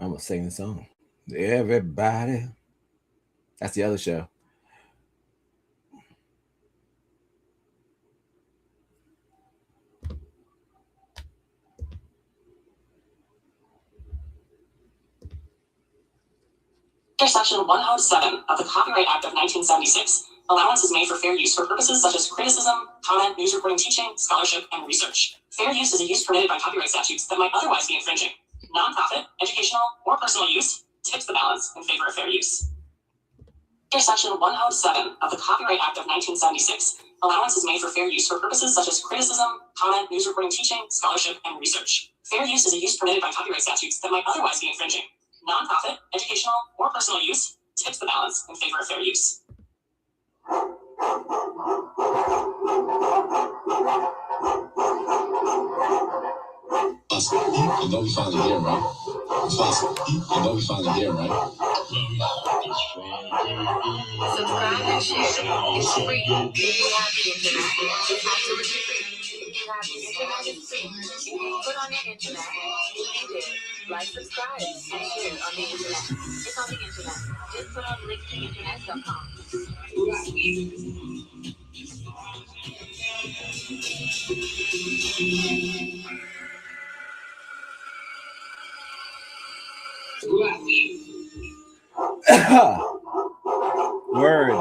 I'm gonna sing the song. Everybody. That's the other show. Section 107 of the Copyright Act of 1976, allowance is made for fair use for purposes such as criticism, comment, news reporting, teaching, scholarship, and research. Fair use is a use permitted by copyright statutes that might otherwise be infringing. Non-profit, educational, or personal use tips the balance in favor of fair use. Section 107 of the Copyright Act of 1976, allowance is made for fair use for purposes such as criticism, comment, news reporting, teaching, scholarship, and research. Fair use is a use permitted by copyright statutes that might otherwise be infringing. Non-profit, educational, or personal use tips the balance in favor of fair use. You know we finally here, right? You know we finally here, right? Subscribe and share. It's free. You have the internet. It's absolutely free. You have the internet. It's free. Put on the internet. You did. Like, subscribe, and share on the internet. It's on the internet. Just put on links.internet.com. Word.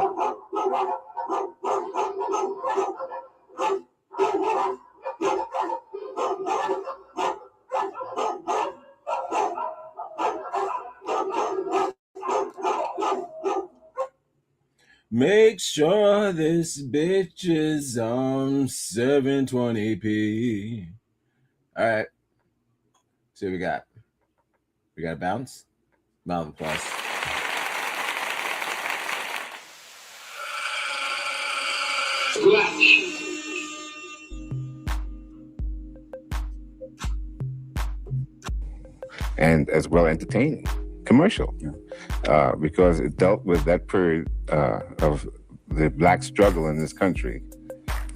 Make sure this bitch is on 720p. All right. See what we got. We got a bounce. Round of applause. And as well entertaining, commercial, because it dealt with that period of the black struggle in this country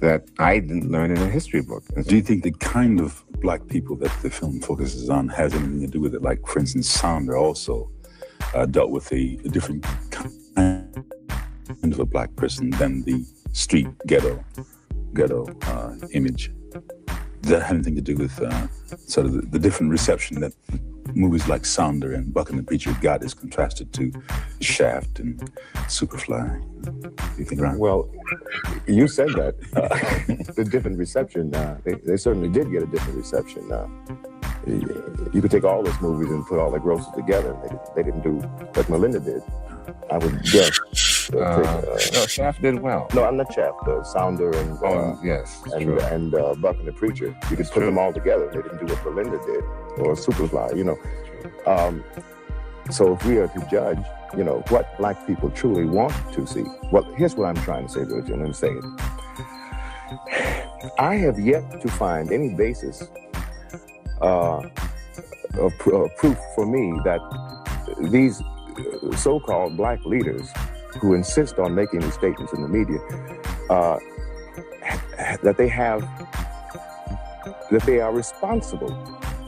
that I didn't learn in a history book. Do you think the kind of black people that the film focuses on has anything to do with it? Like, for instance, Sounder also dealt with a different kind of a black person than the street ghetto image. Does that have anything to do with sort of the different reception that movies like Sounder and Buck and the Preacher got as contrasted to Shaft and Superfly? Do you think, Ron? Well, you said that. The different reception, they certainly did get a different reception. You could take all those movies and put all the grosses together. They didn't do what Melinda did, I would guess. No, Shaft did well. No, I'm not Shaft. Sounder and yes, and Buck and the Preacher. You could put them all together. They didn't do what Melinda did or Superfly. So if we are to judge, what black people truly want to see. Well, here's what I'm trying to say, Virgil, and say it. I have yet to find any basis of proof for me that these so-called black leaders who insist on making these statements in the media, that they are responsible.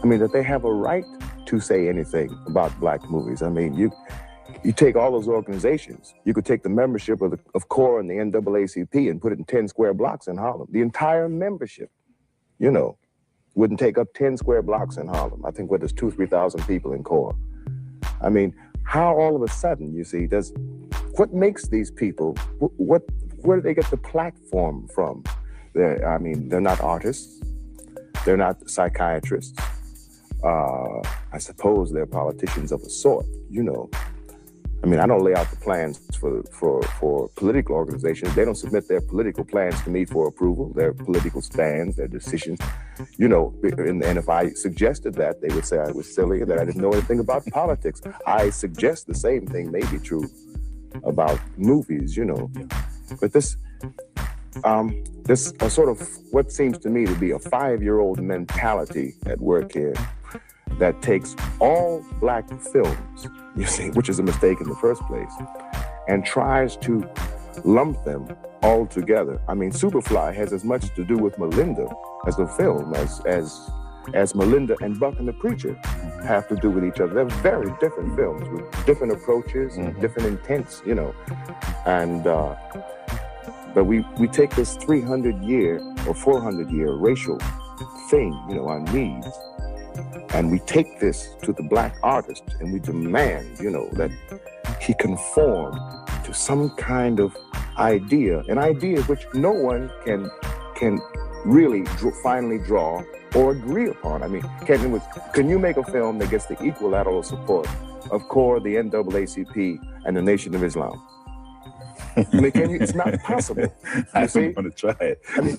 I mean, that they have a right to say anything about black movies. I mean, you take all those organizations. You could take the membership of CORE and the NAACP and put it in 10 square blocks in Harlem. The entire membership, wouldn't take up 10 square blocks in Harlem. I think there's 2,000-3,000 people in CORE. I mean, how all of a sudden, what makes these people, where do they get the platform from? They're not artists. They're not psychiatrists. I suppose they're politicians of a sort, I don't lay out the plans for political organizations. They don't submit their political plans to me for approval, their political stands, their decisions, and if I suggested that, they would say I was silly and that I didn't know anything about politics. I suggest the same thing may be true about movies, But this sort of what seems to me to be a 5-year-old mentality at work here that takes all black films, which is a mistake in the first place, and tries to lump them all together. I mean, Superfly has as much to do with Melinda as a film as Melinda and Buck and the Preacher. have to do with each other. They're very different films with different approaches and different intents, you know. And but we take this 300-year or 400-year racial thing, you know, our needs, and we take this to the black artist and we demand, you know, that he conform to some kind of idea, an idea which no one can really finally draw or agree upon. I mean, can you make a film that gets the equilateral support of CORE, the NAACP, and the Nation of Islam? I mean, it's not possible. I don't want to try it. I mean,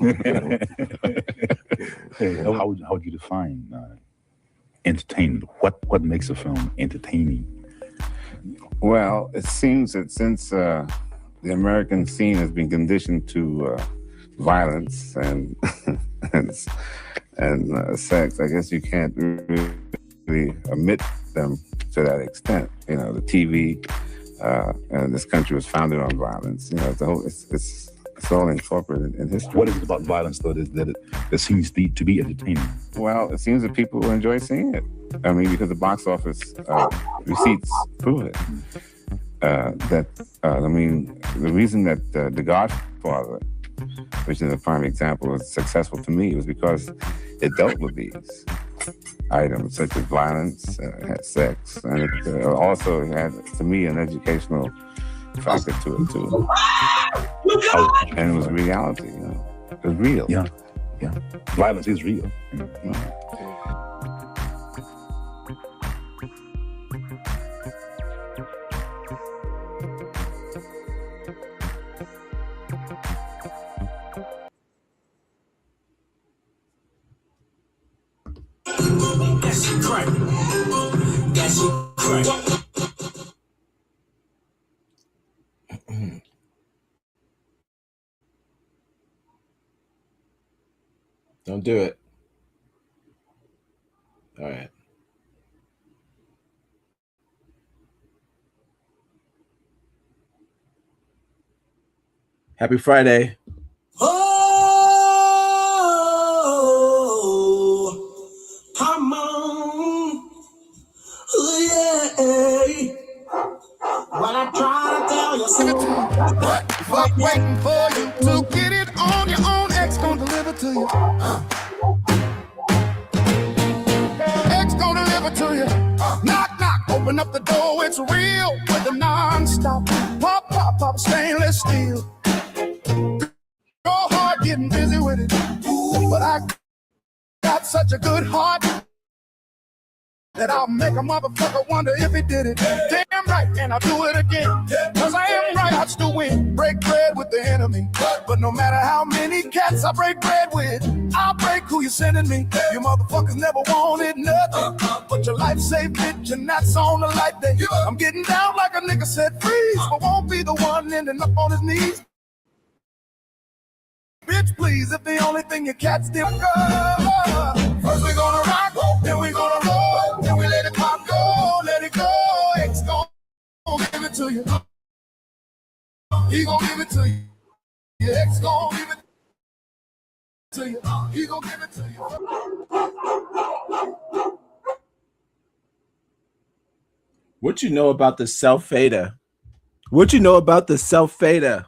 you know. How would you define entertainment? What makes a film entertaining? Well, it seems that since the American scene has been conditioned to violence and sex, I guess you can't really omit them to that extent. You know, the TV and this country was founded on violence. You know, it's all incorporated in history. What is it about violence, though, that seems to be entertaining? Well, it seems that people enjoy seeing it. I mean, because the box office receipts prove it. I mean, the reason that The Godfather, which is a prime example, was successful to me was because it dealt with these items such as violence, had sex, and it also had, to me, an educational factor to it too. And it was reality, you know. It was real. Yeah. Violence is real. Don't do it. All right. Happy Friday. Oh, come on. Oh, yeah. What I try to tell you, Fuck waiting for you to get it on your own. X gonna deliver to you. X gonna deliver to you. Knock, knock, open up the door. It's real with the non-stop. Pop, pop, pop, stainless steel. Your heart getting busy with it. Ooh, but I got such a good heart that I'll make a motherfucker wonder if he did it. Damn right, and I'll do it again. Cause I am right, I still win. Break bread with the enemy. But no matter how many cats I break bread with, I'll break who you sending me. You motherfuckers never wanted nothing but your life saved, bitch, and that's on the light day. I'm getting down like a nigga said freeze, but won't be the one ending up on his knees. Bitch, please, if the only thing your cats did go. First we gonna rock, then we gonna roll, then we let it pop go, let it go. X gon' give it to you. He gon' give it to you. Your X gon' give it to you. He gon' give it to you. What you know about the self-fader? What you know about the self-fader?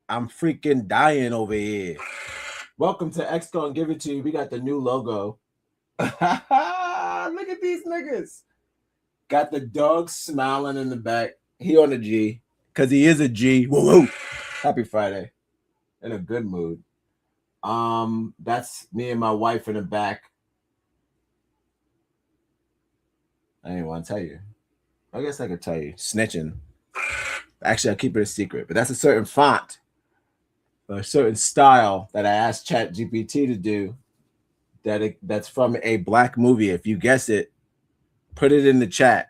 I'm freaking dying over here. Welcome to X Gonna Give It To You. We got the new logo. Look at these niggas. Got the dog smiling in the back. He on a G, because he is a G. Woo-woo. Happy Friday. In a good mood. That's me and my wife in the back. I didn't want to tell you. I guess I could tell you. Snitching. Actually, I'll keep it a secret. But that's a certain font. A certain style that I asked ChatGPT to do that's from a black movie. If you guess it, put it in the chat.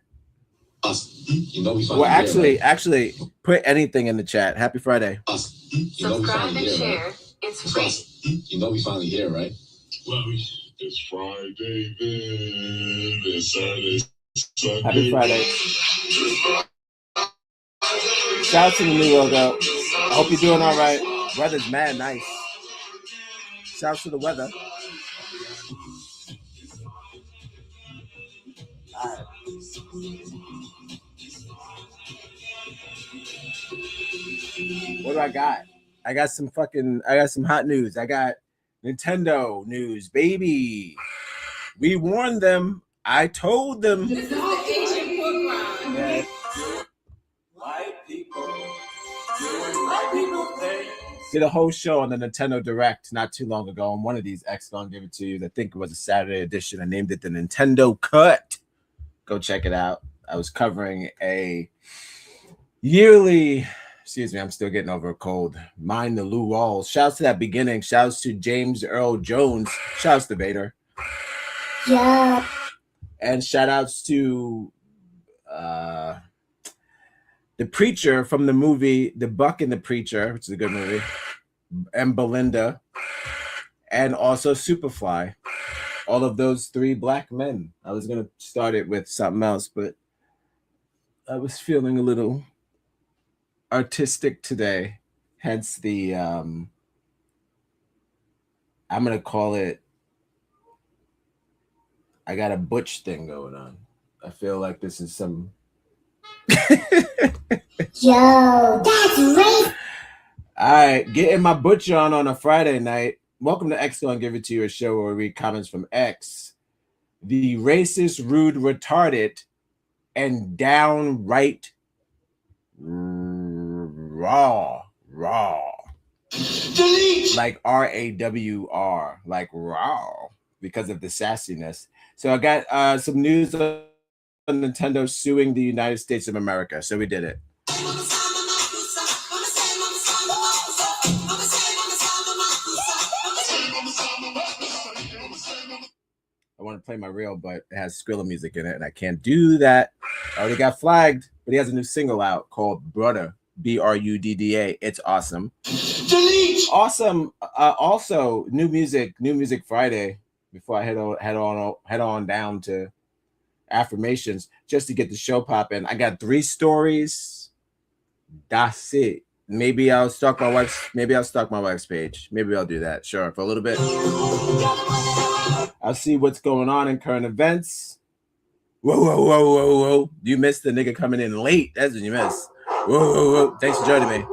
Well, actually, put anything in the chat. Happy Friday. Subscribe and share. It's free. You know we finally here, right? Well, it's Friday then. It's Saturday. Happy Friday. Shout out to the new logo. I hope you're doing all right. Weather's mad nice. Shout out to the weather. What do I got? I got some hot news. I got Nintendo news, baby. We warned them. I told them. This is the Asian book round. Yeah. White people doing white people things. Did a whole show on the Nintendo Direct not too long ago. On one of these, X gonna give it to you. I think it was a Saturday edition. I named it the Nintendo Cut. Go check it out. I was covering a yearly. Excuse me, I'm still getting over a cold. Mind the Lou Rawls. Shouts to that beginning. Shouts to James Earl Jones. Shouts to Vader. Yeah. And shout outs to the Preacher from the movie The Buck and the Preacher, which is a good movie, and Belinda, and also Superfly. All of those three black men. I was going to start it with something else, but I was feeling a little artistic today. Hence the, I'm going to call it, I got a butch thing going on. I feel like this is some... Yo, that's right. All right, getting my butch on a Friday night. Welcome to X Gonna Give It To You, a show where we read comments from X. The racist, rude, retarded, and downright raw. Delete. Like RAWR, like raw, because of the sassiness. So I got some news on Nintendo suing the United States of America. So we did it. I want to play my reel, but it has Skrilla music in it, and I can't do that. I already got flagged, but he has a new single out called Brudda, Brudda. It's awesome. Delete. Awesome. Also, new music Friday. Before I head on down to affirmations, just to get the show popping. I got 3 stories. That's it. Maybe I'll stalk my wife's page. Maybe I'll do that. Sure, for a little bit. I'll see what's going on in current events. Whoa. You missed the nigga coming in late. That's what you missed. Whoa. Thanks for joining me.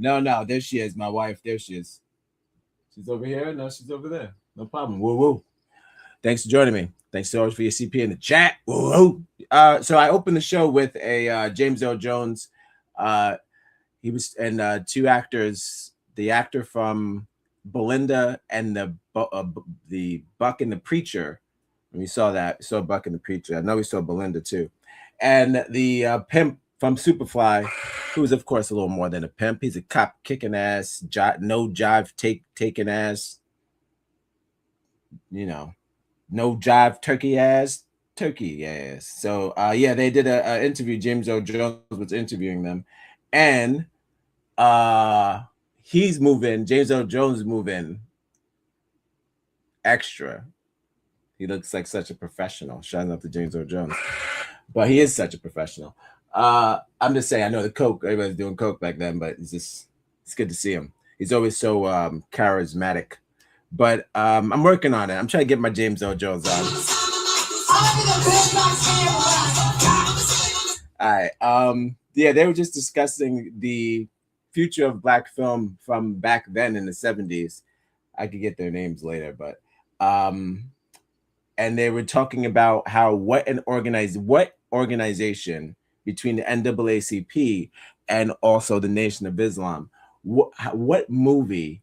No. There she is, my wife. There she is. She's over here. No, she's over there. No problem. Whoa. Thanks for joining me. Thanks so much for your CP in the chat. Whoa. So I opened the show with a James Earl Jones. He was and 2 actors. The actor from Belinda and the Buck and the Preacher. And we saw Buck and the Preacher. I know we saw Belinda too. And the pimp from Superfly, who's of course a little more than a pimp. He's a cop kicking ass, no jive taking ass, no jive turkey ass. So yeah, they did a interview. James Earl Jones was interviewing them, and he's moving. James Earl Jones moving extra. He looks like such a professional. Shouting out to James Earl Jones, but he is such a professional. I'm just saying, I know the coke, everybody's doing coke back then, but it's good to see him. He's always so charismatic. But I'm working on it. I'm trying to get my James Earl Jones on. All right. Yeah, they were just discussing the future of black film from back then in the 70s. I could get their names later, but and they were talking about how what organization between the NAACP and also the Nation of Islam, what movie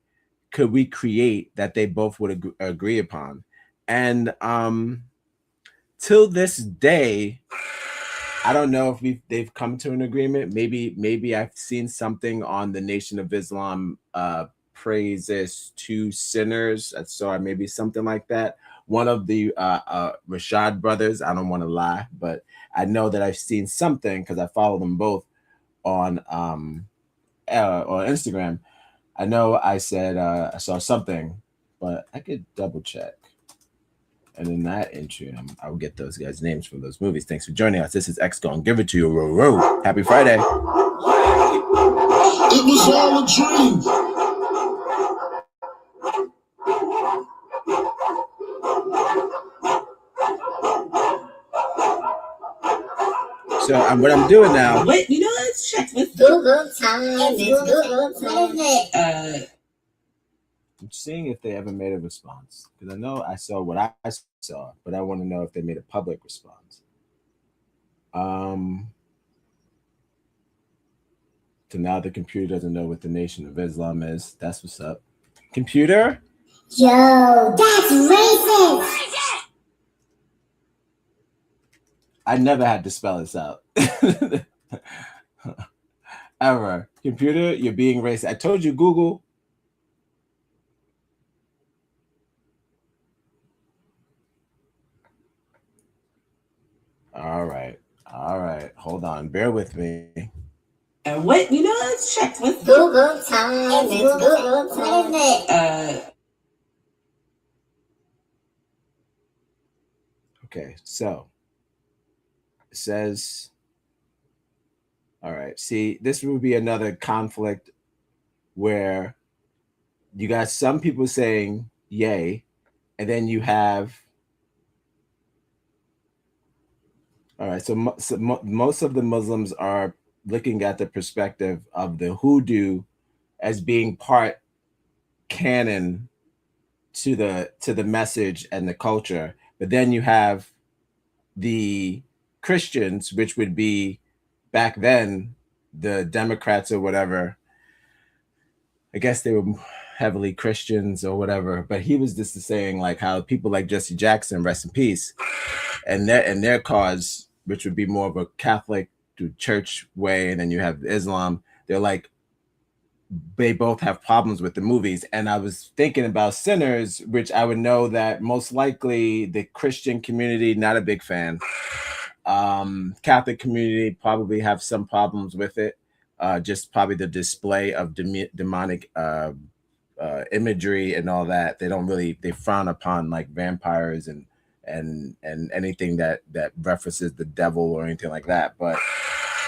could we create that they both would agree upon? And till this day, I don't know if they've come to an agreement. Maybe I've seen something on the Nation of Islam praises 2 sinners. So maybe something like that. One of the Rashad brothers, I don't want to lie, but I know that I've seen something because I follow them both on Instagram. I know I said I saw something, but I could double check. And in that entry, I'll get those guys' names from those movies. Thanks for joining us. This is X Gonna Give It To You. Row. Happy Friday. It was all a dream. So what I'm doing now. Wait, you know, let's check with Google time. It's Google time. What is it? I'm seeing if they ever made a response, because I know I saw what I saw, but I want to know if they made a public response. So now the computer doesn't know what the Nation of Islam is. That's what's up. Computer? Yo, that's racist. I never had to spell this out. Ever. Computer, you're being racist. I told you, Google. All right. Hold on. Bear with me. wait, you know, let's check with Google time. It's Google time. What is it? Okay, so it says, all right, see, this would be another conflict where you got some people saying yay, and then you have, all right, so most of the Muslims are looking at the perspective of the hoodoo as being part canon to the message and the culture, but then you have the Christians, which would be back then the Democrats or whatever. I guess they were heavily Christians or whatever, but he was just saying like how people like Jesse Jackson, rest in peace, and their cause, which would be more of a Catholic to church way, and then you have Islam, they're like, they both have problems with the movies. And I was thinking about Sinners, which I would know that most likely the Christian community, not a big fan. Catholic community probably have some problems with it. Just probably the display of demonic imagery and all that. They frown upon like vampires and anything that references the devil or anything like that. But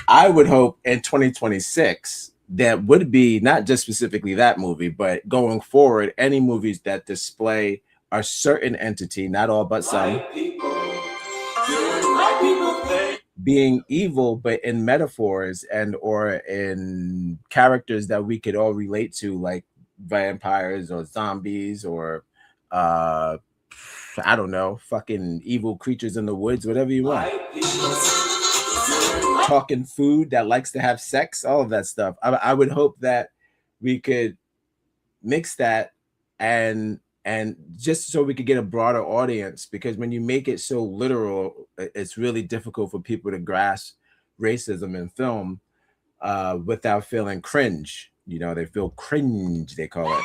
I would hope in 2026 that would be not just specifically that movie, but going forward, any movies that display a certain entity, not all but some, being evil, but in metaphors and or in characters that we could all relate to, like vampires or zombies or I don't know, fucking evil creatures in the woods, whatever you want. Talking food that likes to have sex, all of that stuff. I would hope that we could mix that and just so we could get a broader audience, because when you make it so literal, it's really difficult for people to grasp racism in film without feeling cringe. You know, they feel cringe, they call it.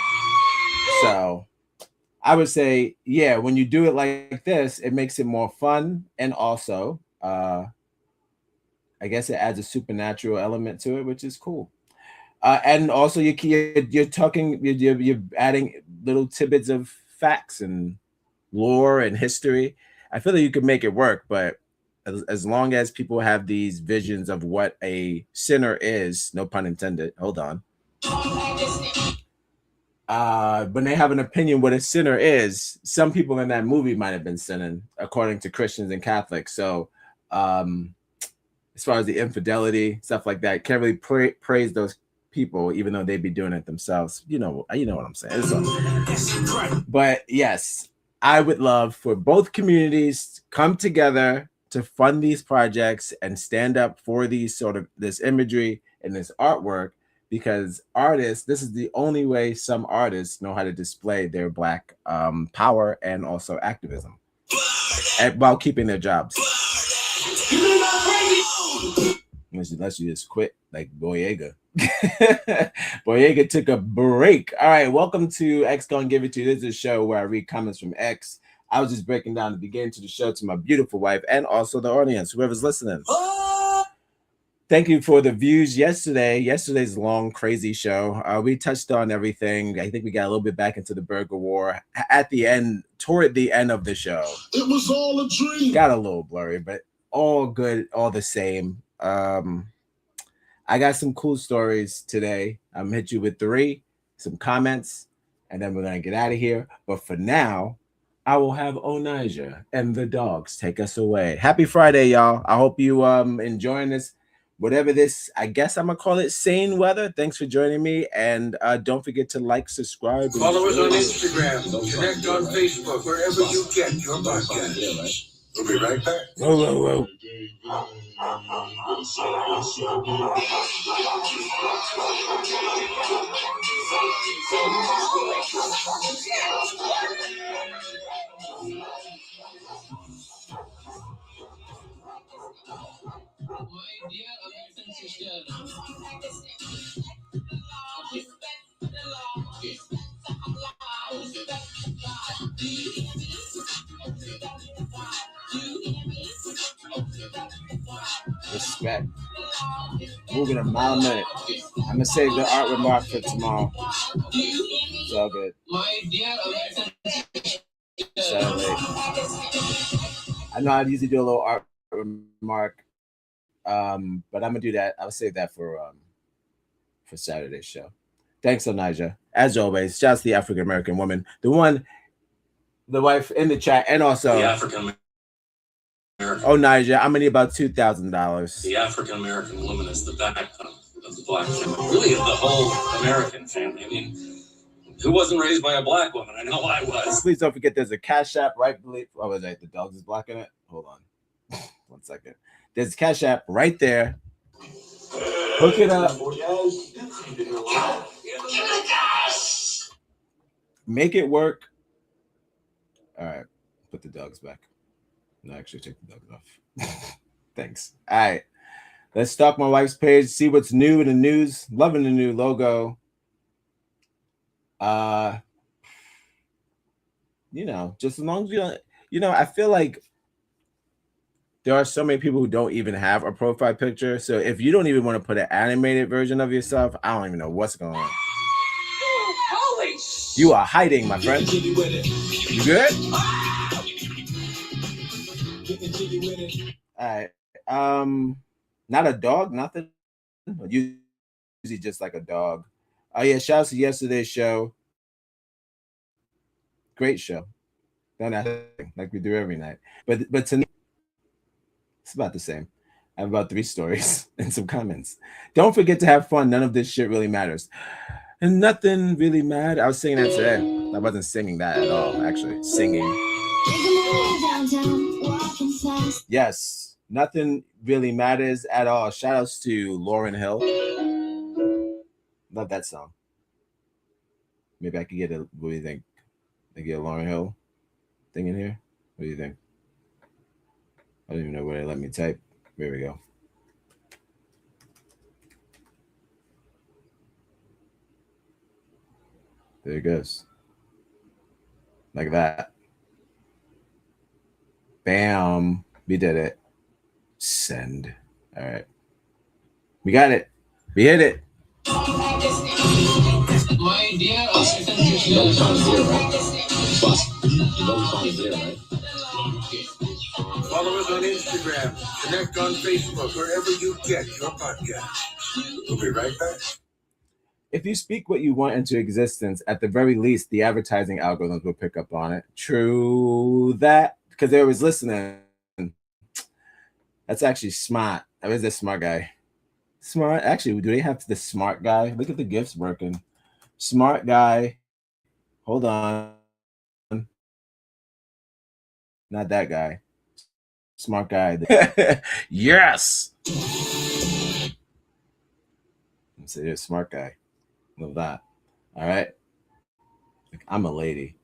So I would say, yeah, when you do it like this, it makes it more fun, and also I guess it adds a supernatural element to it, which is cool. And also you're talking, you're adding little tidbits of facts and lore and history. I feel that you could make it work, but as long as people have these visions of what a sinner is, no pun intended. Hold on. When they have an opinion what a sinner is, some people in that movie might have been sinning, according to Christians and Catholics. So as far as the infidelity, stuff like that, can't really praise those people, even though they'd be doing it themselves. You know what I'm saying. But yes, I would love for both communities to come together to fund these projects and stand up for these sort of this imagery and this artwork, because artists, this is the only way some artists know how to display their Black power and also activism, while keeping their jobs. Unless you just quit like Boyega. Boyega took a break. All right, welcome to X Gonna Give It To You. This is a show where I read comments from X. I was just breaking down the beginning to the show to my beautiful wife and also the audience, whoever's listening. Thank you for the views yesterday's long, crazy show. We touched on everything. I think we got a little bit back into the burger war at the end, toward the end of the show. It was all a dream. Got a little blurry, but all good, all the same. I got some cool stories today. I'm gonna hit you with 3, some comments, and then we're gonna get out of here. But for now, I will have Onija and the dogs take us away. Happy Friday, y'all. I hope you enjoying this, whatever this, I guess I'm gonna call it sane weather. Thanks for joining me. And don't forget to like, subscribe. Follow us on Instagram, connect on Facebook, wherever you get your podcast. We'll be right back. Whoa, whoa, whoa. Respect. Moving a mile a minute. I'm gonna save the art remark for tomorrow. It's all good. Saturday. I know I usually do a little art remark, but I'm gonna do that. I'll save that for Saturday's show. Thanks, Onija. As always, shouts to the African American woman, the wife in the chat, and also the African American. Onija, I'm gonna need about $2,000. The African American woman is the backbone of the black family, really of the whole American family. I mean, who wasn't raised by a black woman? I know I was. Please don't forget there's a Cash App right below. Oh, was that the dogs is blocking it? Hold on. 1 second. There's a Cash App right there. Hook it up. Make it work. All right. Put the dogs back. No, actually take the dogs off. Thanks. All right. Let's stalk my wife's page, see what's new in the news. Loving the new logo. Just as long as you don't, I feel like there are so many people who don't even have a profile picture. So if you don't even want to put an animated version of yourself, I don't even know what's going on. You are hiding, my friend. You good? All right. Not a dog, nothing. Usually just like a dog. Oh yeah, shouts to yesterday's show. Great show. Don't like we do every night. But tonight it's about the same. I have about 3 stories and some comments. Don't forget to have fun. None of this shit really matters. And nothing really matters. I was singing that today. I wasn't singing that at all, actually. Singing. Yes. Nothing really matters at all. Shout outs to Lauryn Hill. Love that song. Maybe I could get what do you think? I get a Lauryn Hill thing in here? What do you think? I don't even know where they let me type. There we go. There it goes. Like that. Bam. We did it. Send. All right. We got it. We hit it. My dear assistant, you know we found it there, right? Boss, you know we found it there, right? Follow us on Instagram, connect on Facebook, wherever you get your podcast. We'll be right back. If you speak what you want into existence, at the very least, the advertising algorithms will pick up on it. True that, because they was listening. That's actually smart. I was this smart guy. Smart. Actually, do they have the smart guy? Look at the gifts working. Smart guy. Hold on. Not that guy. Smart guy. Yes. So you're a smart guy. Love that. All right. I'm a lady.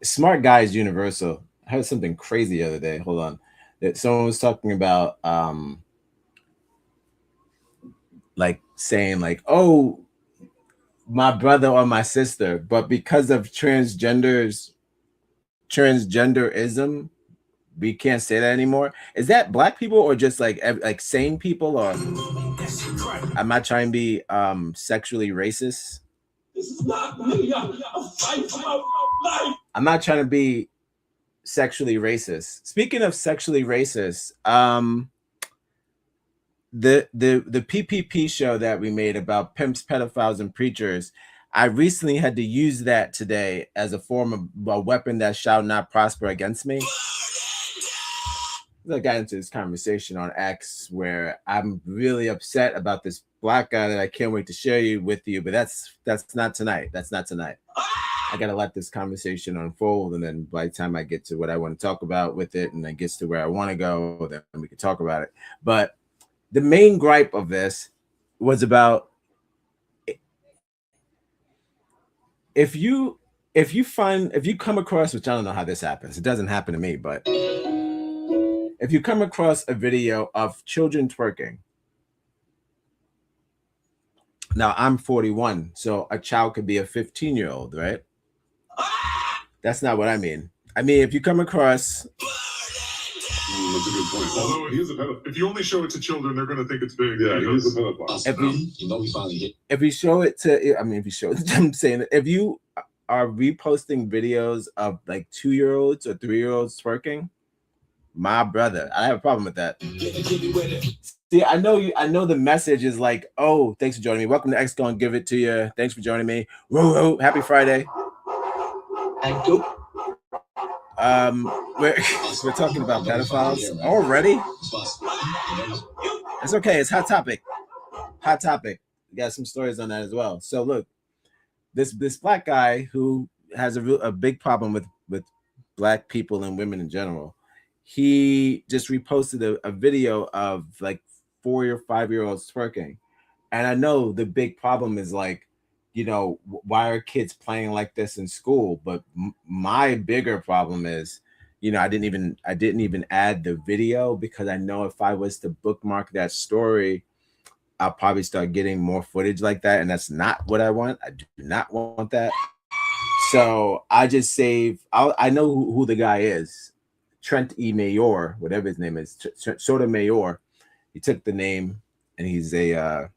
Smart guy is universal. I heard something crazy the other day. Hold on. That someone was talking about like saying like, oh, my brother or my sister, but because of transgenderism, we can't say that anymore. Is that black people or just like sane people? Or I'm not trying to be sexually racist. This is not me. I'm fighting for my life. I'm not trying to be sexually racist. Speaking of sexually racist, the PPP show that we made about pimps, pedophiles, and preachers, I recently had to use that today as a form of a weapon that shall not prosper against me. I got into this conversation on X where I'm really upset about this black guy that I can't wait to share with you, but that's not tonight. That's not tonight. I gotta let this conversation unfold, and then by the time I get to what I want to talk about with it, and then gets to where I want to go, then we can talk about it. But the main gripe of this was about if you come across, which I don't know how this happens, it doesn't happen to me, but if you come across a video of children twerking, now I'm 41, so a child could be a 15-year-old, right? That's not what I mean. I mean, if you come across, that's a good point. Although he's a pedophile. If you only show it to children, they're going to think it's big. Yeah, he's a pedophile. If you show it to, I'm saying if you are reposting videos of like 2-year-olds or 3-year-olds twerking, my brother, I have a problem with that. See, I know the message is like, oh, thanks for joining me. Welcome to X Gonna Give It to You. Thanks for joining me. Whoa, happy Friday. Haiku. We're talking about pedophiles already. It's okay. It's hot topic. Hot topic. We got some stories on that as well. So look, this black guy who has a big problem with black people and women in general. He just reposted a video of like 4 or 5-year-olds twerking, and I know the big problem is like, you know, why are kids playing like this in school? But my bigger problem is, you know, I didn't even add the video because I know if I was to bookmark that story, I'll probably start getting more footage like that, and that's not what I want. I do not want that. So I just save. I know who the guy is, Trent E. Mayor, whatever his name is, Sotomayor. He took the name, and he's I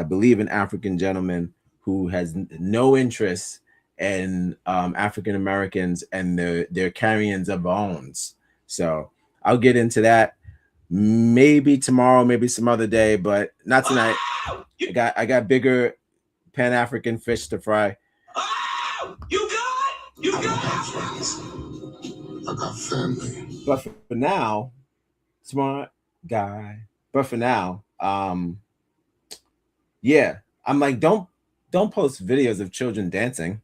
believe, an African gentleman who has no interest in African Americans and their carryings of bones. So I'll get into that maybe tomorrow, maybe some other day, but not tonight. I got bigger Pan-African fish to fry. You got friends. I got family. But for now, smart guy. But for now, yeah, I'm like, don't post videos of children dancing.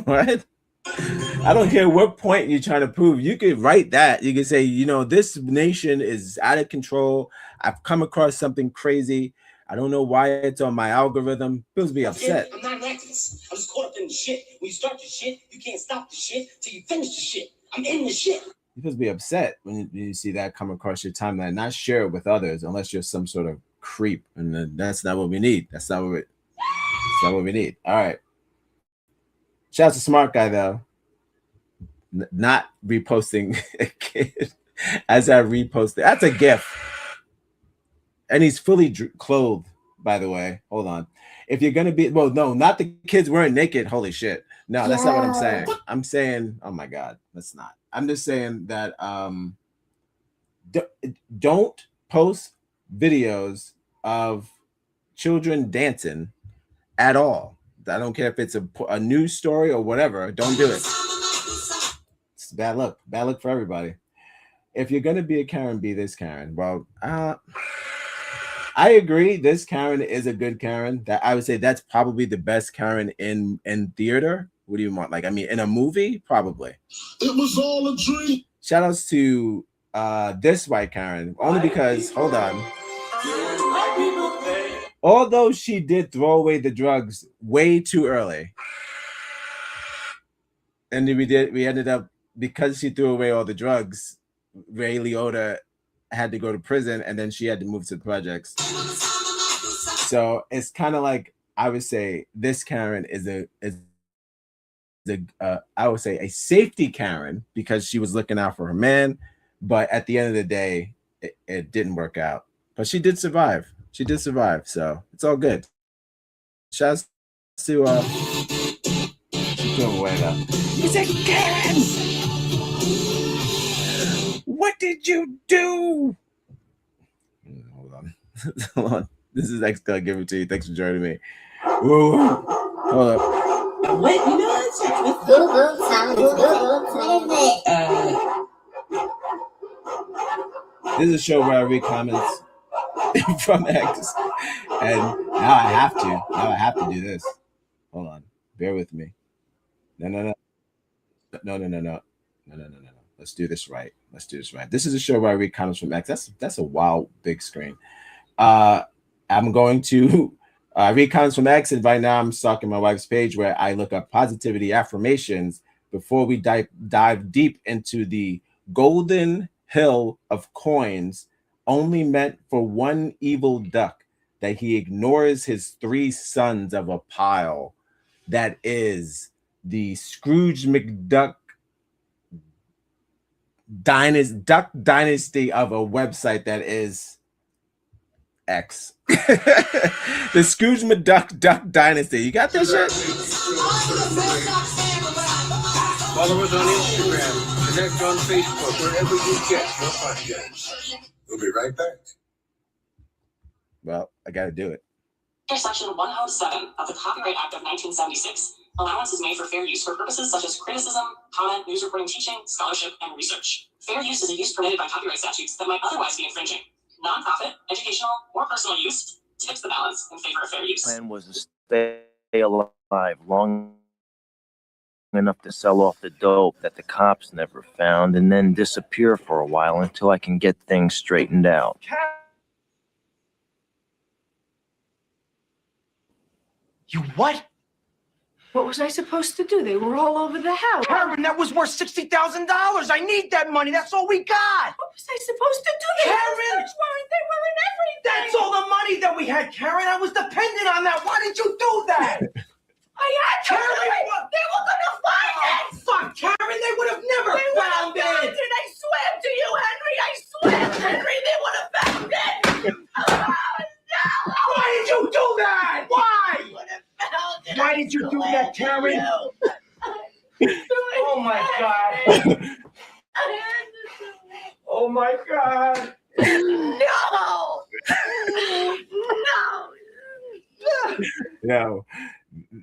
Right? I don't care what point you're trying to prove. You could write that. You could say, you know, this nation is out of control. I've come across something crazy. I don't know why it's on my algorithm. Feels be upset. I'm not an activist. I'm just caught up in the shit. When you start the shit, you can't stop the shit till you finish the shit. I'm in the shit. You supposed to be upset when you see that come across your timeline, not share it with others unless you're some sort of creep, and that's not what we need. That's not what we need. All right. Shout out to smart guy though, not reposting a kid as I reposted. That's a gift, and he's fully clothed. By the way, hold on. If you're gonna be, well, no, not the kids wearing naked. Holy shit. No, that's not what I'm saying. I'm saying, oh my God, that's not. I'm just saying that don't post videos of children dancing at all. I don't care if it's a news story or whatever. Don't do it. It's bad luck. Bad luck for everybody. If you're gonna be a Karen, be this Karen. Well, I agree. This Karen is a good Karen. That I would say that's probably the best Karen in theater. What do you want? Like, I mean, in a movie, probably. It was all a dream. Shout outs to this white Karen, only because, hold on. Although she did throw away the drugs way too early. And we ended up, because she threw away all the drugs, Ray Liotta had to go to prison, and then she had to move to the projects. So it's kind of like, I would say this Karen is I would say a safety Karen, because she was looking out for her man, but at the end of the day, it didn't work out. But she did survive. She did survive, so it's all good. Shouts to she's doing away though. You said, Karen, what did you do? Hold on. Hold on. This is X gonna give it to you. Thanks for joining me. Whoa. Hold up. What? You know it's Google time. Google. What is it? This is a show where I read comments from X, and now I have to. Now I have to do this. Hold on. Bear with me. No. Let's do this right. This is a show where I read comments from X. That's a wild big screen. I'm going to read comments from X, and right now I'm stalking my wife's page where I look up positivity affirmations before we dive deep into the golden hill of coins only meant for one evil duck that he ignores his three sons of a pile. That is the Scrooge McDuck Duck Dynasty of a website that is X. The Scrooge McDuck Duck Dynasty. You got that shit? Follow us on Instagram, connect on Facebook, wherever you get your podcasts. We'll be right back. Well, I got to do it. Under Section 107 of the Copyright Act of 1976, allowance is made for fair use for purposes such as criticism, comment, news reporting, teaching, scholarship, and research. Fair use is a use permitted by copyright statutes that might otherwise be infringing. Nonprofit, educational, or personal use tips the balance in favor of fair use. Plan was to stay alive long enough to sell off the dope that the cops never found and then disappear for a while until I can get things straightened out. You what? What was I supposed to do? They were all over the house. Karen, that was worth $60,000. I need that money. That's all we got. What was I supposed to do? Karen! They were in everything. That's all the money that we had, Karen. I was dependent on that. Why did you do that? I had to. Karen, They were going to find it. Fuck, Karen. They would have never found it. I swear to you, Henry. I swear, Henry, they would have found it. Why did you do that? Why? Why did you do that, Karen? Oh my God. Oh my God. No.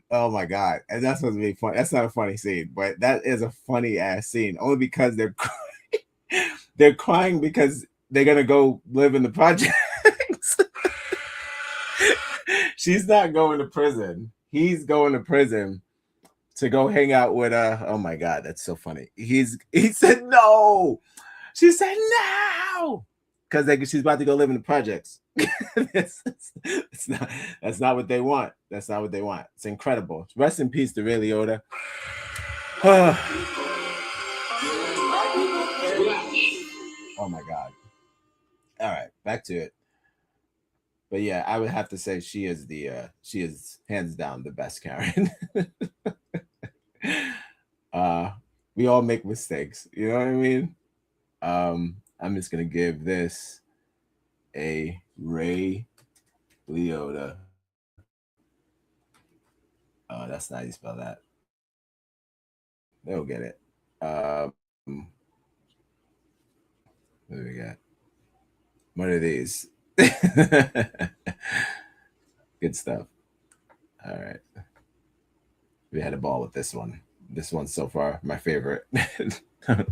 Oh my God. And that's supposed to be fun. That's not a funny scene, but that is a funny ass scene. Only because they're crying. They're crying because they're gonna go live in the projects. She's not going to prison. He's going to prison to go hang out with oh my God, that's so funny. He said no. She said no. Because she's about to go live in the projects. That's not what they want. That's not what they want. It's incredible. Rest in peace to Ray Liotta. Oh my God. All right, back to it. But yeah, I would have to say she is hands down the best Karen. We all make mistakes, you know what I mean? I'm just gonna give this a Ray Liotta. Oh, that's not how you spell that. They'll get it. What do we got? What are these? Good stuff. All right. We had a ball with this one. This one's so far my favorite.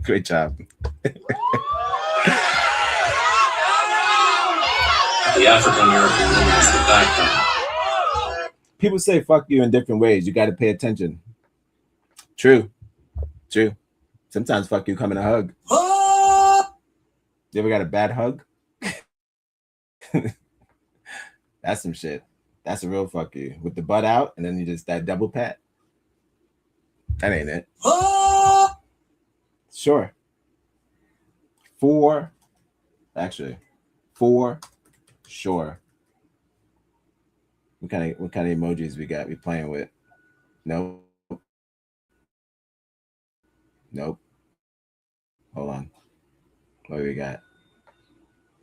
Great job. The African-American woman is the backbone. People say fuck you in different ways. You got to pay attention. True. Sometimes fuck you come in a hug. You ever got a bad hug? That's some shit. That's a real fuck you. With the butt out and then you just that double pat. That ain't it. Sure. For sure. What kind of emojis we playing with? Nope. Hold on. What do we got?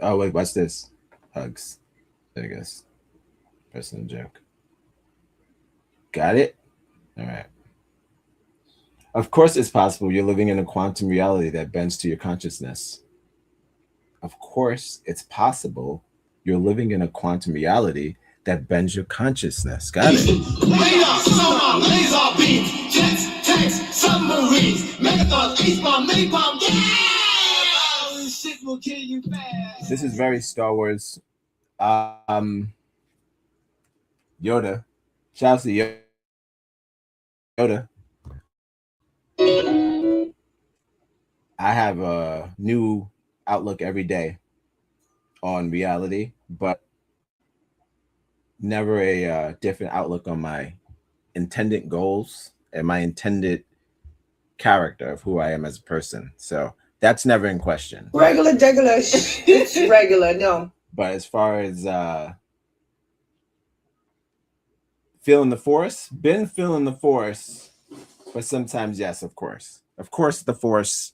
Oh wait, what's this? Hugs. There it goes. Personal joke. Got it? All right. Of course it's possible you're living in a quantum reality that bends to your consciousness. Of course it's possible you're living in a quantum reality that bends your consciousness. Got it. Radar, sonar, laser beam, jets, tanks, submarines, megathons, ace bomb, napalm, yeah! Shit will kill you fast. This is very Star Wars. Yoda. Shout out to Yoda. I have a new outlook every day on reality, but never a different outlook on my intended goals and my intended character of who I am as a person. So that's never in question. Regular, it's regular, no. But as far as feeling the force, been feeling the force, but sometimes, yes, of course. Of course, the force.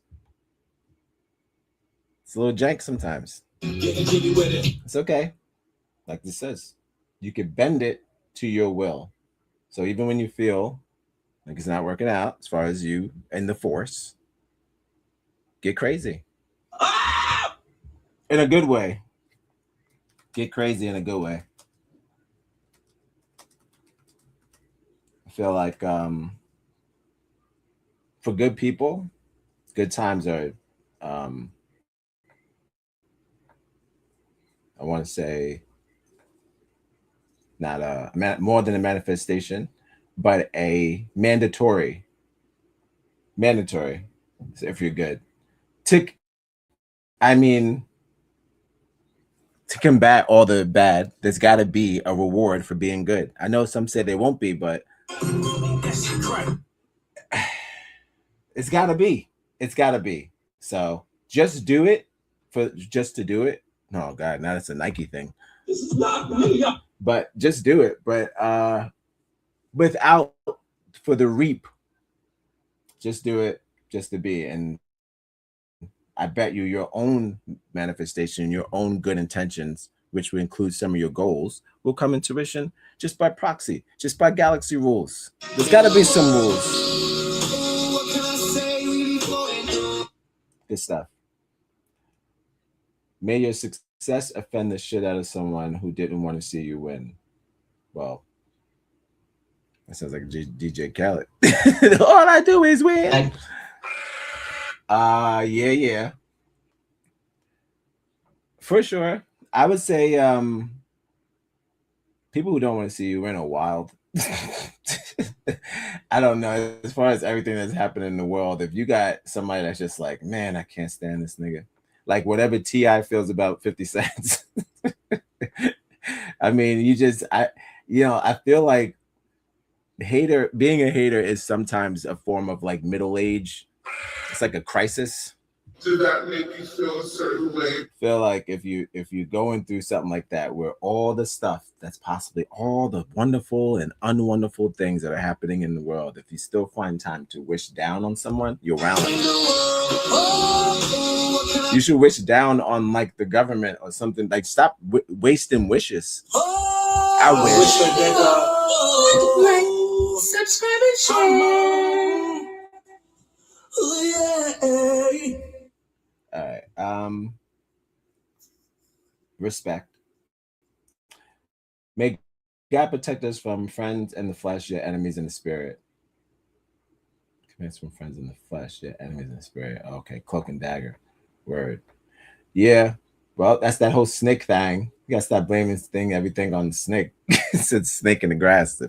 It's a little jank sometimes. It's okay. Like this says, you can bend it to your will. So even when you feel like it's not working out as far as you and the force, get crazy. In a good way. Get crazy in a good way. I feel like for good people, good times are I want to say not more than a manifestation, but a mandatory. So if you're good. To combat all the bad, there's got to be a reward for being good. I know some say there won't be, but it's got to be. It's got to be. So just do it just to do it. Oh God, now it's a Nike thing. This is not me. But just do it. But without for the reap. Just do it just to be. And I bet you your own manifestation, your own good intentions, which will include some of your goals, will come into fruition just by proxy, just by galaxy rules. There's got to be some rules. Good stuff. May your success offend the shit out of someone who didn't want to see you win. Well, that sounds like DJ Khaled. All I do is win. Yeah. For sure. I would say people who don't want to see you win are wild. I don't know. As far as everything that's happening in the world, if you got somebody that's just like, man, I can't stand this nigga. Like whatever T.I. feels about 50 Cent. I mean, I feel like being a hater is sometimes a form of like middle age. It's like a crisis. Did that make you feel a certain way? Feel like if you're going through something like that, where all the stuff that's possibly all the wonderful and unwonderful things that are happening in the world, if you still find time to wish down on someone, you're around them. You should wish down on like the government or something. Like stop wasting wishes. I wish. Like, subscribe and share. All right. Respect. May God protect us from friends in the flesh, yet enemies in the spirit. Commits from friends in the flesh, yet enemies in the spirit. Okay, cloak and dagger. Word. Yeah. Well, that's that whole snake thing. You gotta stop blaming everything on the snake. It's a snake in the grass.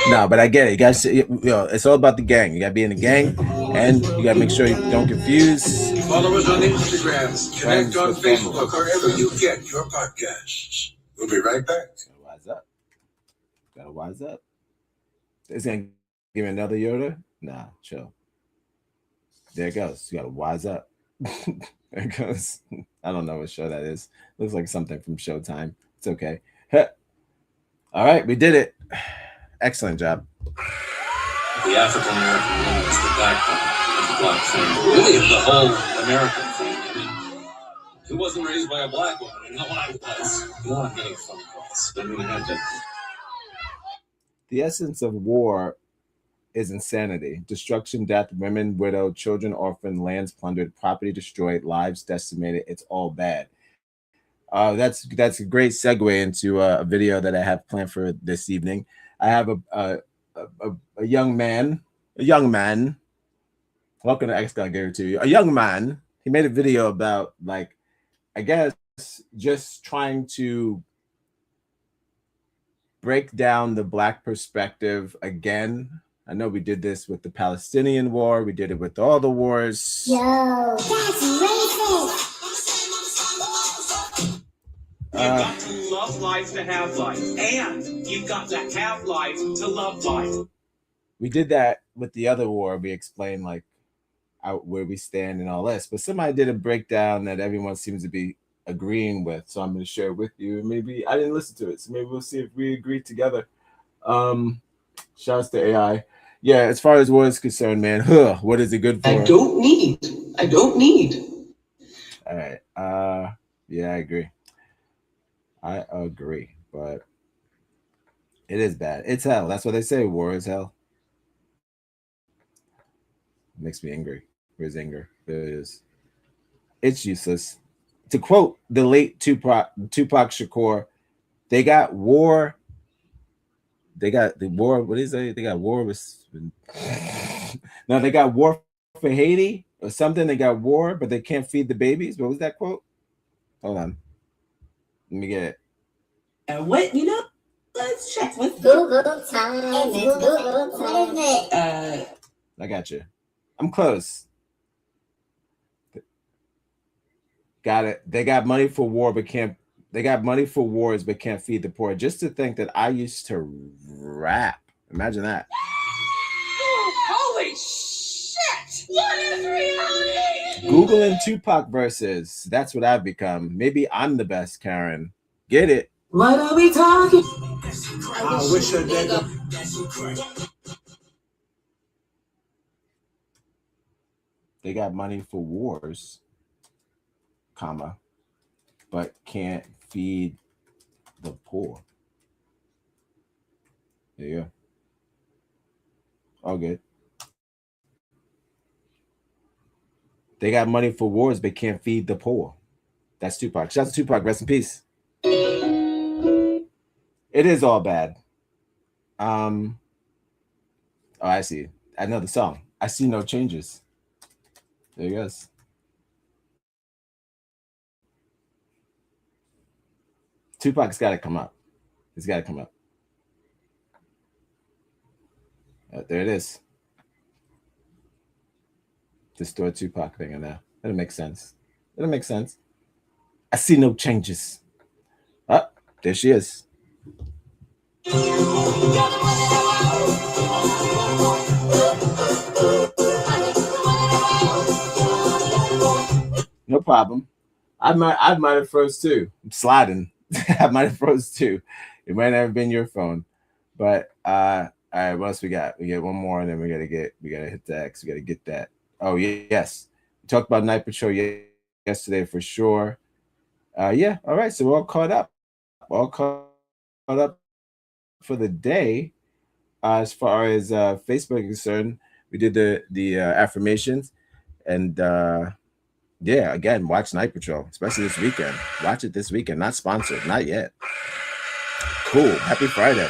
No, but I get it. You guys, it's all about the gang. You gotta be in the gang, and you gotta make sure you don't confuse. Follow us on Instagram, connect on Facebook, wherever you get your podcasts. We'll be right back. Gotta wise up. It's gonna give me another Yoda? Nah, chill. There it goes. You gotta wise up. There it goes. I don't know what show that is. Looks like something from Showtime. It's okay. All right, we did it. Excellent job. The African American woman is the backbone of the black family, really of the whole American family. I mean, who wasn't raised by a black woman? I know I was. You know I'm getting phone calls. I mean, I had to. The essence of war is insanity. Destruction, death, women, widowed, children orphaned, lands plundered, property destroyed, lives decimated. It's all bad. That's a great segue into a video that I have planned for this evening. I have a young man. Welcome to X. Gonna give it to you. A young man. He made a video about, like, I guess, just trying to break down the Black perspective again. I know we did this with the Palestinian war. We did it with all the wars. Yo, that's racist. You've got to love life to have life, and you've got to have life to love life. We did that with the other war. We explained, like, out where we stand and all this, but somebody did a breakdown that everyone seems to be agreeing with, so I'm going to share it with you. Maybe I didn't listen to it, so maybe we'll see if we agree together. Shouts to AI. Yeah, as far as war is concerned, man, what is it good for? I don't need. All right. Yeah, I agree, but it is bad. It's hell. That's what they say. War is hell. It makes me angry. Where's anger? There it is. It's useless. To quote the late Tupac Shakur, they got war. They got the war. What is it? They got war with. No, they got war for Haiti or something. They got war, but they can't feed the babies. What was that quote? Hold on. Let me get it. And what, let's check with Google time. It's Google time. What is it? I got you. I'm close. Got it. They got money for war, but can't. They got money for wars, but can't feed the poor. Just to think that I used to rap. Imagine that. Holy shit! What is reality? Googling Tupac verses. That's what I've become. Maybe I'm the best, Karen. Get it? What are we talking? I wish a nigga. They got money for wars, comma, but can't feed the poor. There you go. All good. They got money for wars, but can't feed the poor. That's Tupac. Shout out to Tupac. Rest in peace. It is all bad. Oh, I see. I know the song. I see no changes. There he goes. Tupac's got to come up. He's got to come up. There it is. Distort Tupac thing in there. That'll make sense. That'll make sense. I see no changes. Oh, there she is. No problem. I might have froze too. I'm sliding. I might have froze too. It might not have been your phone. But all right, what else we got? We get one more, and then we gotta hit the X. We gotta get that. Oh yes. We talked about Night Patrol yesterday for sure. Yeah, all right. So we're all caught up. All caught up for the day. As far as Facebook is concerned, we did the affirmations, and yeah, again, watch Night Patrol, especially this weekend. Watch it this weekend. Not sponsored, not yet. Cool. Happy Friday.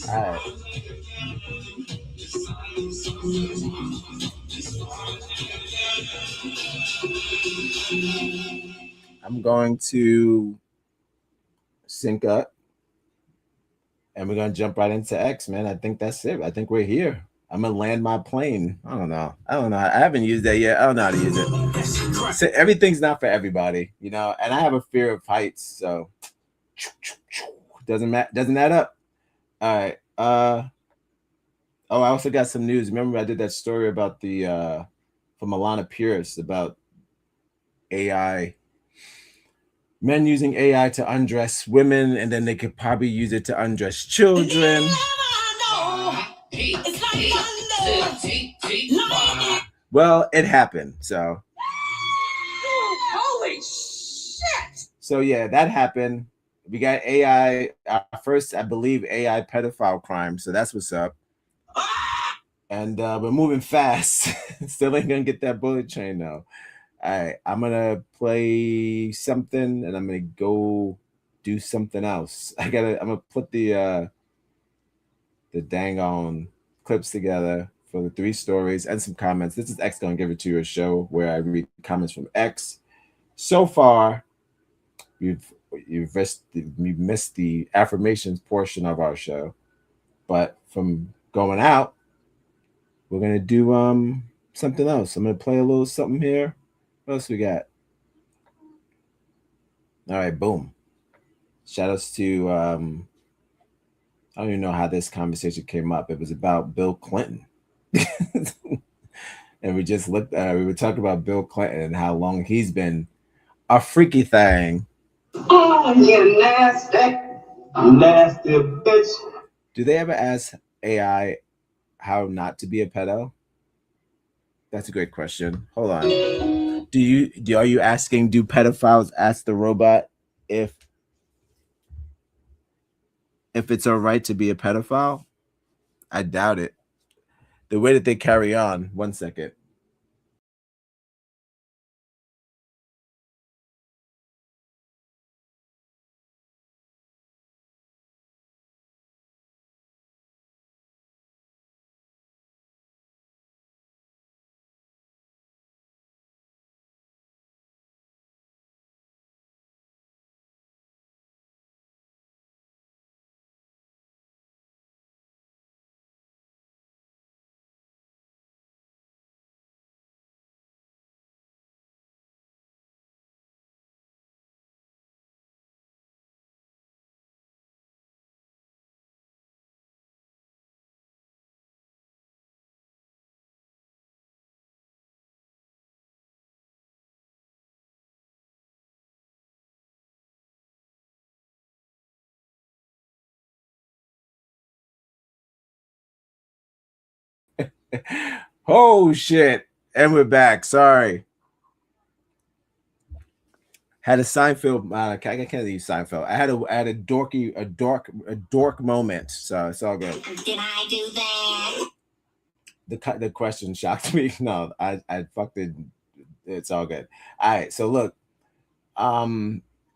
All right. I'm going to sync up, and we're going to jump right into X, man. I think that's it. I think we're here. I'm going to land my plane. I don't know. I haven't used that yet. I don't know how to use it. So everything's not for everybody, and I have a fear of heights, so doesn't add up. All right. I also got some news. Remember I did that story about from Alana Pierce about AI, men using AI to undress women, and then they could probably use it to undress children. Well, it happened. So. Holy shit! So yeah, that happened. We got AI, our first, I believe, AI pedophile crime. So that's what's up. And we're moving fast. Still ain't gonna get that bullet train though. All right, I'm gonna play something, and I'm gonna go do something else. I'm gonna put the dang on clips together for the 3 stories and some comments. This is X Gonna Give It To You, a show where I read comments from X. So far, you've missed the affirmations portion of our show, but from going out, we're gonna do something else. I'm gonna play a little something here. What else we got? All right, boom. Shout outs to I don't even know how this conversation came up. It was about Bill Clinton. And we just looked we were talking about Bill Clinton and how long he's been a freaky thing. Oh, you nasty bitch. Do they ever ask AI how not to be a pedo? That's a great question. Hold on. Are you asking, do pedophiles ask the robot if it's all right to be a pedophile? I doubt it. The way that they carry on. 1 second. Oh shit. And we're back. Sorry. Had a Seinfeld. I can't use Seinfeld. I had a dork moment. So it's all good. Did I do that? The question shocked me. No, I fucked it. It's all good. All right. So look,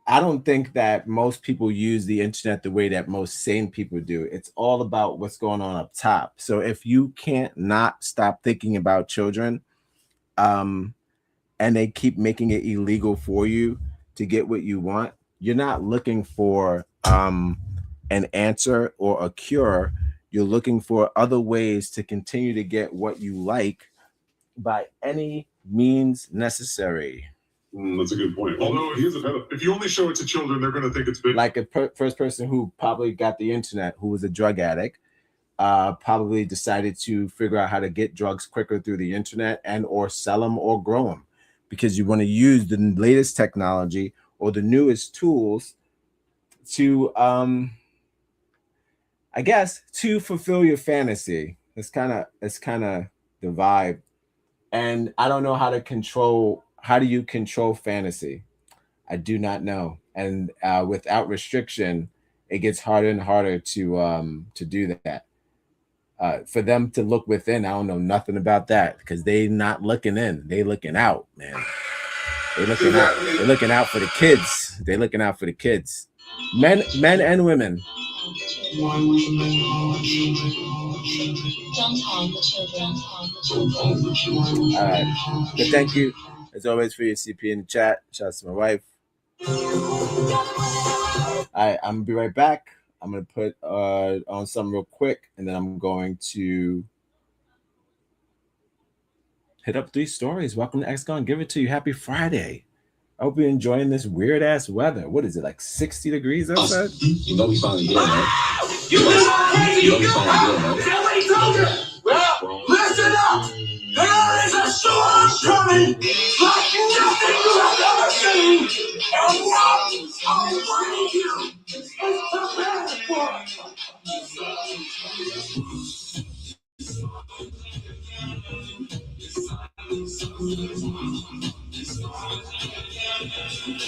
I don't think that most people use the internet the way that most sane people do. It's all about what's going on up top. So if you can't not stop thinking about children, and they keep making it illegal for you to get what you want, you're not looking for an answer or a cure. You're looking for other ways to continue to get what you like by any means necessary. That's a good point. Although he's a pedophile. If you only show it to children, they're going to think it's big. Like a first person who probably got the internet, who was a drug addict, probably decided to figure out how to get drugs quicker through the internet and or sell them or grow them, because you want to use the latest technology or the newest tools to, I guess, to fulfill your fantasy. It's kind of the vibe. And I don't know how do you control fantasy? I do not know. And without restriction, it gets harder and harder to do that. For them to look within, I don't know nothing about that, because they not looking in. They looking out, man. They looking out. They're looking out for the kids. They're looking out for the kids. Men and women. Don't harm the children. All right. But thank you, as always, for your CP in the chat. Shout out to my wife. All right, I'm gonna be right back. I'm gonna put on something real quick, and then I'm going to hit up 3 stories. Welcome to X Gonna Give It To You. Happy Friday. I hope you're enjoying this weird ass weather. What is it, like 60 degrees outside? You know we finally did, right? You crazy! You know we finally did, right? Is that what he told you? Well, listen up! There is a storm coming like nothing you have ever seen! And what I'm warning you is prepared for it! Section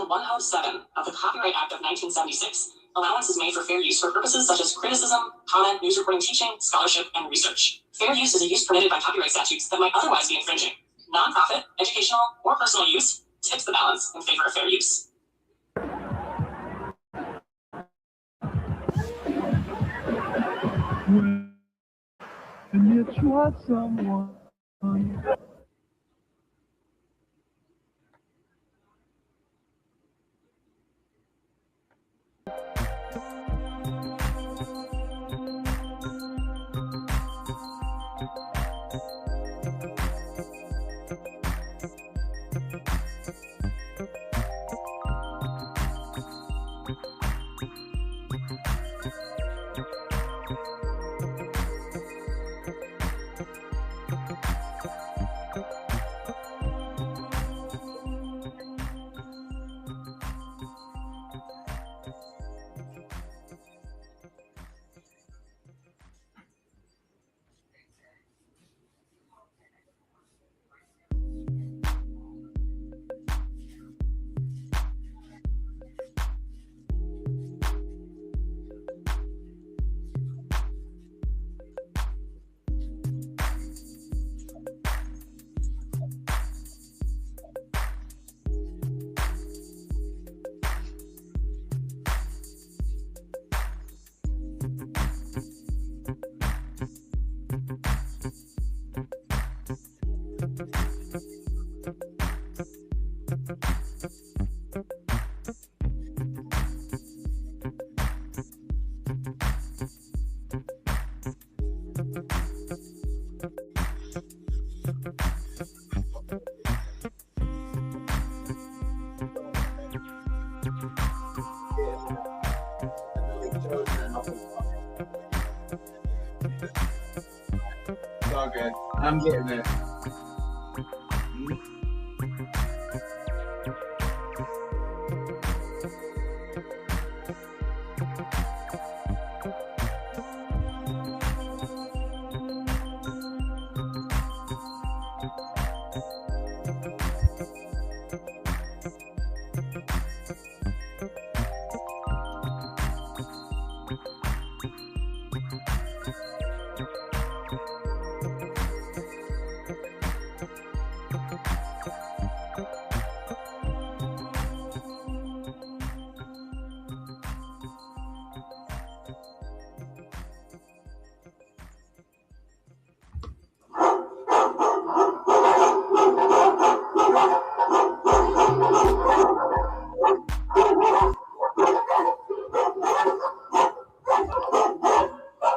107 of the Copyright Act of 1976. Allowance is made for fair use for purposes such as criticism, comment, news reporting, teaching, scholarship, and research. Fair use is a use permitted by copyright statutes that might otherwise be infringing. Non-profit, educational, or personal use tips the balance in favor of fair use. When you trust someone. It's all good. I'm getting it.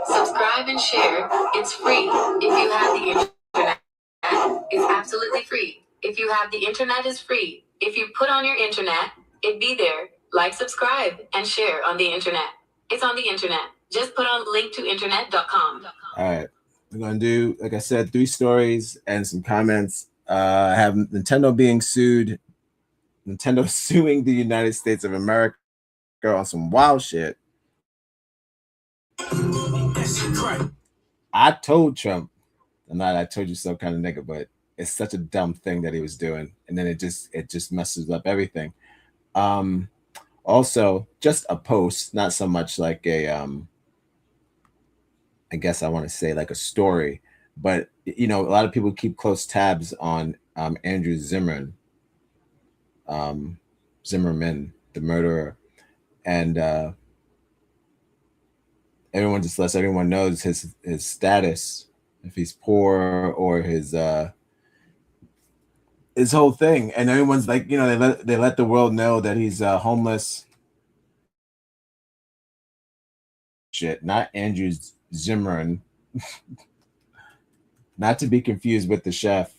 Subscribe and share. It's free. If you have the internet, it's absolutely free. If you have the internet, it's free. If you put on your internet, it'd be there. Like, subscribe, and share on the internet. It's on the internet. Just put on link to internet.com. All right. We're going to do, like I said, 3 stories and some comments. I have Nintendo being sued. Nintendo suing the United States of America on some wild shit. I told Trump, I'm not I told you so kind of nigga, but it's such a dumb thing that he was doing. And then it just messes up everything. Also, just a post, not so much like a I guess I want to say like a story, but you know, a lot of people keep close tabs on Andrew Zimmerman, the murderer, and everyone just lets everyone knows his status, if he's poor or his whole thing, and everyone's like, you know, they let the world know that he's homeless. Shit, not Andrew Zimmerman, not to be confused with the chef.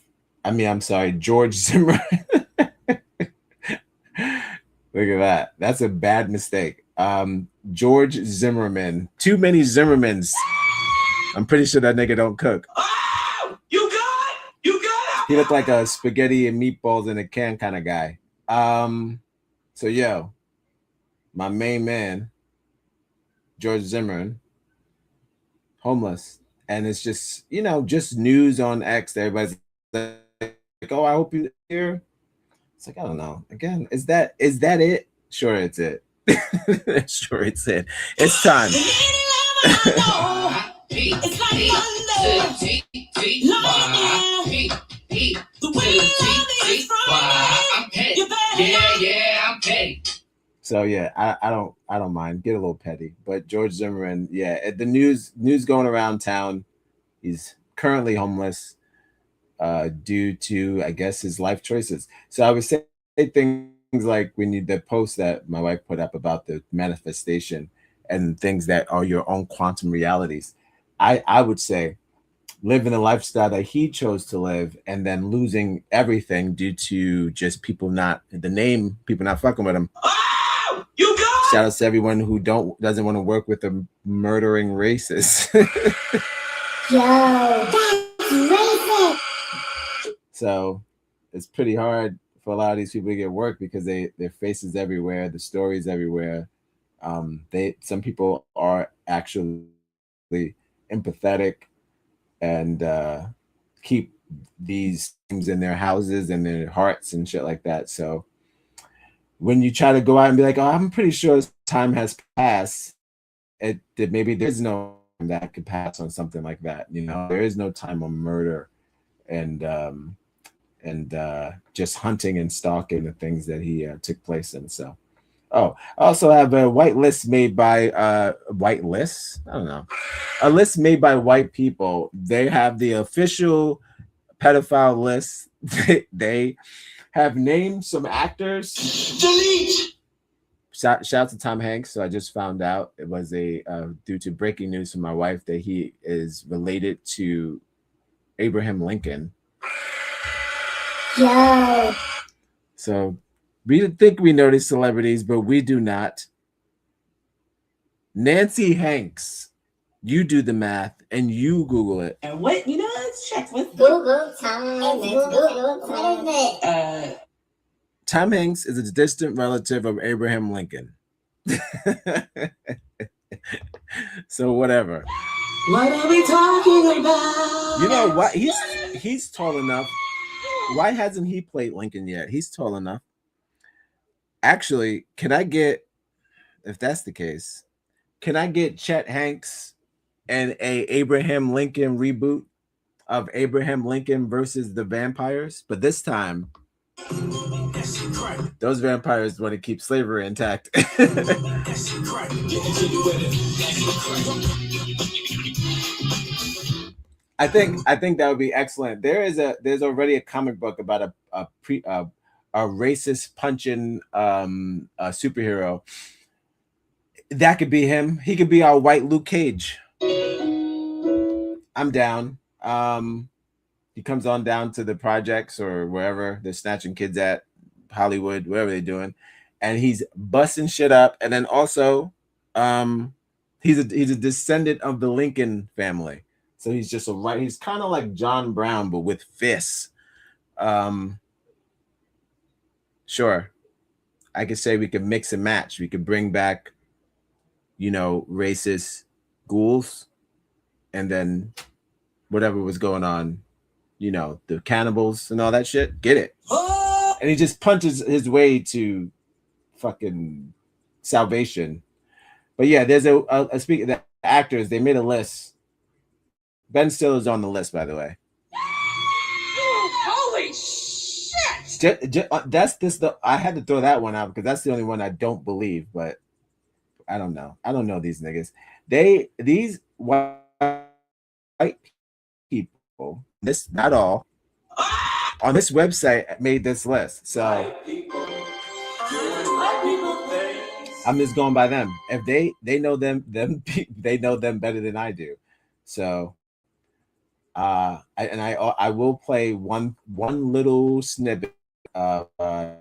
I mean, I'm sorry, George Zimmerman. Look at that. That's a bad mistake. George Zimmerman. Too many Zimmermans. I'm pretty sure that nigga don't cook. Oh, you got it. He looked like a spaghetti and meatballs in a can kind of guy. So yo, my main man, George Zimmerman, homeless. and it's just, you know, just news on X. Everybody's like, oh, I hope you're here. It's like, I don't know. Again, is that it? Sure, it's it. Sure, it's it. It's time. So yeah, I don't mind. Get a little petty. But George Zimmerman, yeah, the news going around town. He's currently homeless due to, I guess, his life choices. So I would say things like when you the post that my wife put up about the manifestation and things that are your own quantum realities. I would say living the lifestyle that he chose to live and then losing everything due to just people not fucking with him. Oh, you got Shout out to everyone who doesn't want to work with a murdering racist. Yo, that's racist. So it's pretty hard for a lot of these people to get work because their faces everywhere, the stories everywhere. Some people are actually empathetic and keep these things in their houses and their hearts and shit like that. So when you try to go out and be like, oh, I'm pretty sure time has passed, maybe there's no time that could pass on something like that. You know, there is no time on murder and just hunting and stalking the things that he took place in. So, I also have a white list made by a list made by white people. They have the official pedophile list. They have named some actors. delete. Shout out to Tom Hanks. So I just found out it was due to breaking news from my wife that he is related to Abraham Lincoln. Yo. So we think we know these celebrities, but we do not. Nancy Hanks, you do the math and you Google it. And what, let's check with Google time. Google time. What is it? Tom Hanks is a distant relative of Abraham Lincoln. So whatever. What are we talking about? You know what? He's tall enough. Why hasn't he played Lincoln yet? He's tall enough. Actually, if that's the case, can I get Chet Hanks and a Abraham Lincoln reboot of Abraham Lincoln versus the vampires? But this time, those vampires want to keep slavery intact. I think that would be excellent. There's already a comic book about a racist punching superhero. That could be him. He could be our white Luke Cage. I'm down. He comes on down to the projects or wherever they're snatching kids at, Hollywood, wherever they're doing, and he's busting shit up. And then also, he's a descendant of the Lincoln family. So he's just he's kind of like John Brown, but with fists. Sure. I could say we could mix and match. We could bring back, racist ghouls and then whatever was going on, the cannibals and all that shit. Get it. And he just punches his way to fucking salvation. But yeah, there's a speaking of the actors, they made a list. Ben Stiller's on the list, by the way. Holy shit! I had to throw that one out because that's the only one I don't believe, but I don't know. I don't know these niggas. These white people, not all, on this website made this list. So I'm just going by them. If they know them they know them better than I do. So I will play one little snippet of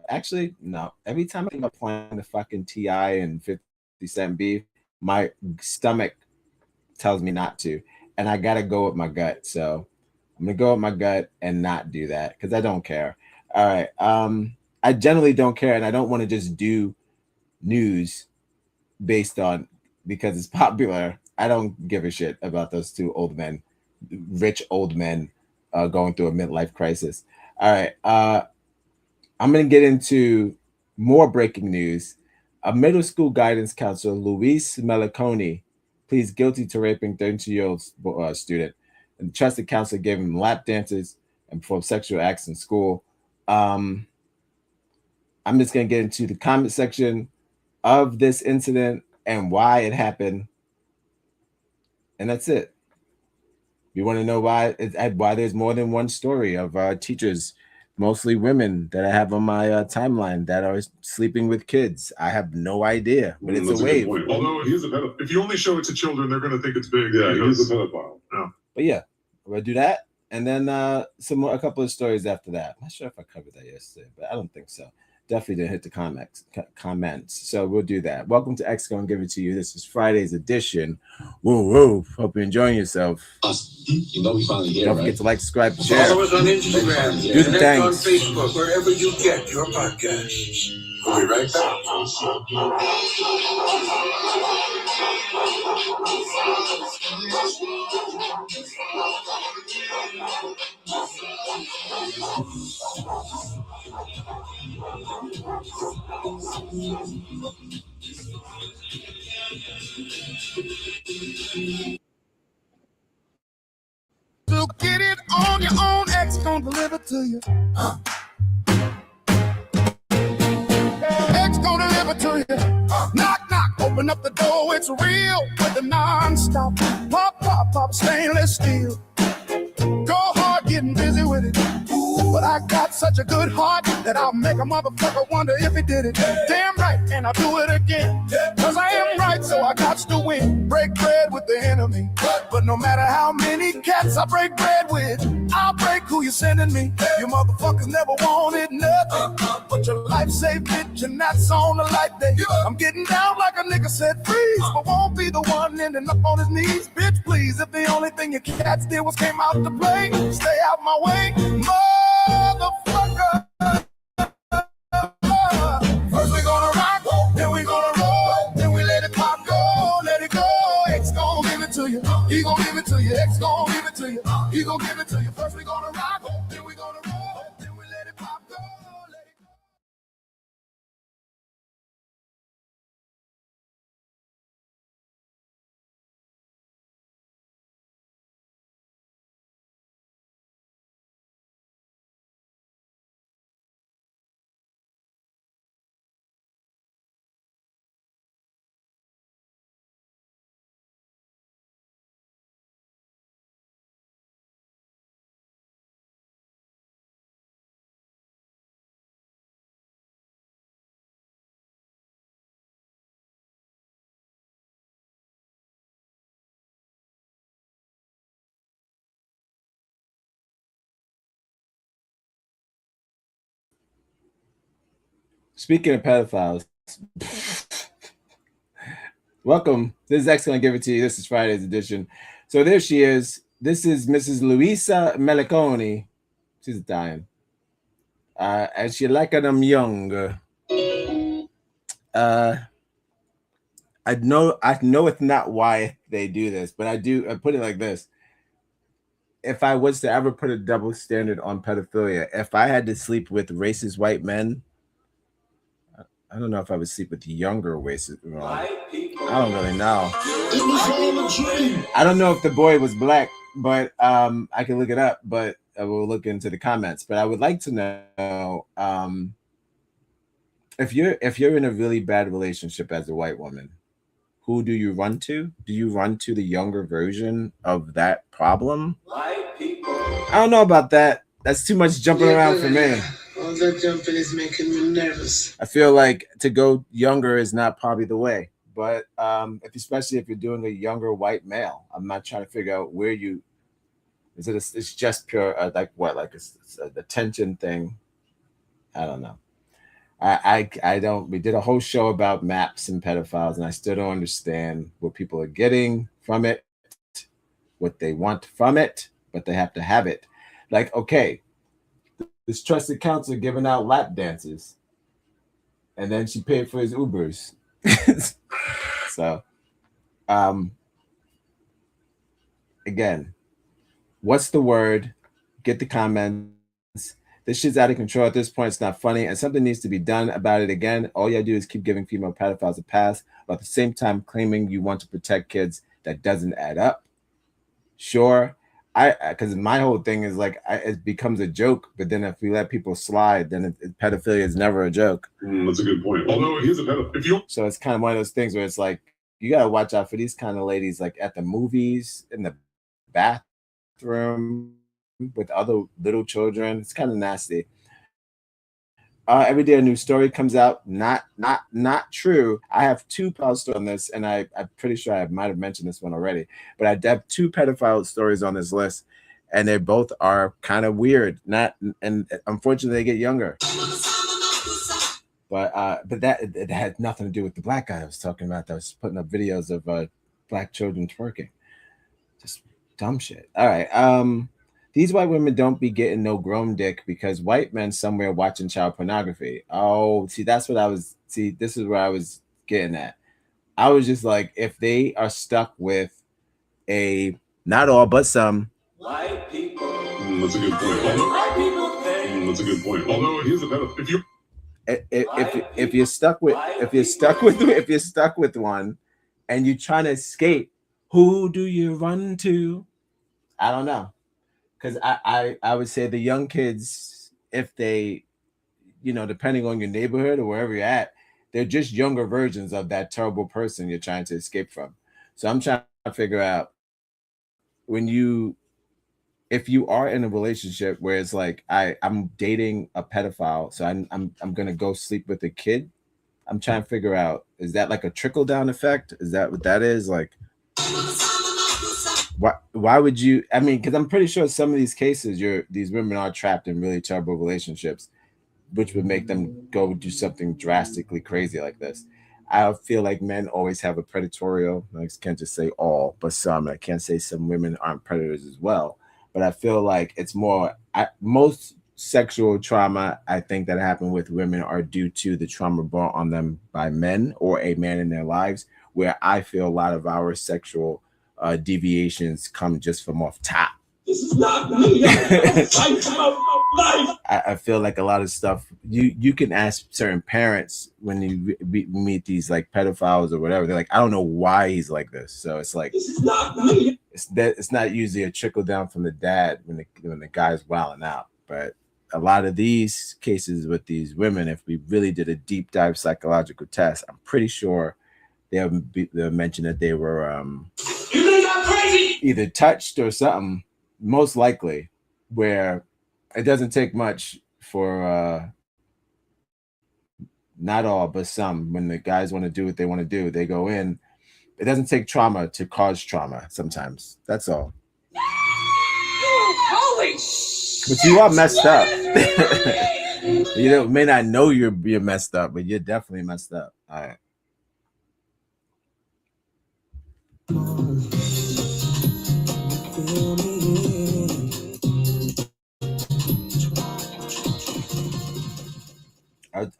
actually no. Every time I think about playing the fucking T.I. and 50 Cent beef, my stomach tells me not to, and I gotta go with my gut. So I'm gonna go with my gut and not do that because I don't care. All right. I generally don't care, and I don't want to just do news based on because it's popular. I don't give a shit about those two old men rich old men going through a midlife crisis. All right. I'm going to get into more breaking news. A middle school guidance counselor, Luis Meliconi, pleads guilty to raping 32-year-old student. And the trusted counselor gave him lap dances and performed sexual acts in school. I'm just going to get into the comment section of this incident and why it happened. And that's it. You want to know why there's more than one story of teachers, mostly women, that I have on my timeline that are sleeping with kids. I have no idea, but it's a wave. Although he's a pedophile. If you only show it to children, they're going to think it's big. Yeah, he's a pedophile. Yeah. But yeah, we'll do that, and then a couple of stories after that. I'm not sure if I covered that yesterday, but I don't think so. Definitely didn't hit the comments. So we'll do that. Welcome to X Gonna Give It To You. This is Friday's edition. Woo. Hope you're enjoying yourself. You know we finally here, Don't forget to like, subscribe, share. Follow us on Instagram, Do the connect on things. Facebook, wherever you get your podcasts. We'll be right back. So get it on your own, X gon' deliver to you. X gon' deliver to you. Knock, knock, open up the door, it's real with the non-stop. Pop, pop, pop, stainless steel. Go hard, getting busy with it. But I got such a good heart that I'll make a motherfucker wonder if he did it. Damn right, and I'll do it again. Cause I am right, so I got to win. Break bread with the enemy. But no matter how many cats I break bread with, I'll break who you're sending me. You motherfuckers never wanted nothing but your life saved bitch, and that's on the light day. I'm getting down like a nigga said freeze, but won't be the one ending up on his knees. Bitch, please, if the only thing your cats did was came out to play, stay out my way, motherfucker. First we gonna rock, then we gonna roll, then we let it pop, let it go. X gon' give it to you, he gon' give it to you. X gon' give it to you, he gon' give it to you. First we gonna rock, then we gonna roll, then we let it pop, let it go. Speaking of pedophiles, welcome. This is X Gonna Give It To You. This is Friday's edition. So there she is. This is Mrs. Luisa Meliconi. She's Italian. And she like them young. I know it's not why they do this, but I put it like this. If I was to ever put a double standard on pedophilia, if I had to sleep with racist white men, I don't know if I would sleep with younger racist. I don't really know. I don't know if the boy was black, but I can look it up. But I will look into the comments. But I would like to know if you're in a really bad relationship as a white woman, who do you run to? Do you run to the younger version of that problem? White people. I don't know about that. That's too much jumping around for me. All that jumping is making me nervous. I feel like to go younger is not probably the way. But especially if you're doing a younger white male, I'm not trying to figure out where you. It's just pure like what, like it's a attention thing. I don't know. I don't. We did a whole show about maps and pedophiles, and I still don't understand what people are getting from it, what they want from it, but they have to have it. Like, okay, this trusted counselor giving out lap dances, and then she paid for his Ubers. So, again, What's the word? Get the comments. This shit's out of control at this point. It's not funny, and something needs to be done about it again. All you do is keep giving female pedophiles a pass, but at the same time claiming you want to protect kids. That doesn't add up. Sure, because my whole thing is like it becomes a joke, but then if we let people slide, then pedophilia is never a joke. That's a good point. Although he's a pedophile. So it's kind of one of those things where it's like you gotta watch out for these kind of ladies, like at the movies, in the bathroom with other little children. It's kind of nasty. Every day a new story comes out. Not true. I have two pedophile stories on this, and I'm pretty sure I might have mentioned this one already. But I have two pedophile stories on this list, and they both are kind of weird. And unfortunately, they get younger. But that it had nothing to do with the black guy I was talking about. That was putting up videos of black children twerking. Just dumb shit. All right. These white women don't be getting no grown dick because white men somewhere watching child pornography. Oh, see, that's what I was. See, this is where I was getting at. I was just like, if they are stuck with not all, but some White people. That's a good point. White people think. That's a good point. Although he's a pedophile. If you're stuck with one, and you're trying to escape, who do you run to? I don't know. Because I would say the young kids, if they, depending on your neighborhood or wherever you're at, they're just younger versions of that terrible person you're trying to escape from. So I'm trying to figure out if you are in a relationship where it's like I'm dating a pedophile, so I'm gonna go sleep with a kid. I'm trying to figure out, is that like a trickle down effect? Is that what that is? Like, why would you? I mean, because I'm pretty sure some of these cases, these women are trapped in really terrible relationships, which would make them go do something drastically crazy like this. I feel like men always have a predatorial. I can't just say all, but some. I can't say some women aren't predators as well. But I feel like it's more. Most sexual trauma I think that happen with women are due to the trauma brought on them by men or a man in their lives. Where I feel a lot of our sexual deviations come just from off top. This is not me. I feel like a lot of stuff you can ask certain parents when you meet these like pedophiles or whatever. They're like, I don't know why he's like this. So it's like this is not me. It's not usually a trickle down from the dad when the guy's wilding out. But a lot of these cases with these women, if we really did a deep dive psychological test, I'm pretty sure they'll mention that they were either touched or something, most likely, where it doesn't take much for not all but some. When the guys want to do what they want to do, they go in. It doesn't take trauma to cause trauma sometimes. That's all. Holy but you are messed up. You may not know you're messed up, but you're definitely messed up. All right.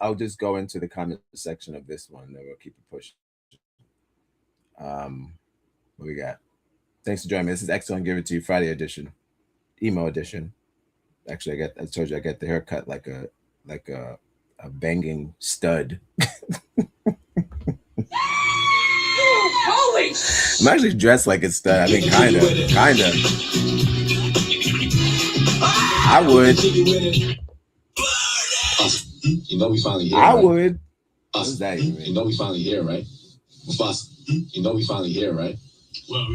I'll just go into the comment section of this one, and then we'll keep it pushing. What we got? Thanks for joining me. This is X on Give It To You Friday edition, emo edition. Actually, I told you I got the haircut like a banging stud. Holy! I'm actually dressed like a stud. I mean, kinda. I would. You know we finally here. I right? would. What's that even mean? You know we finally here, right? You know we finally here, right? Well,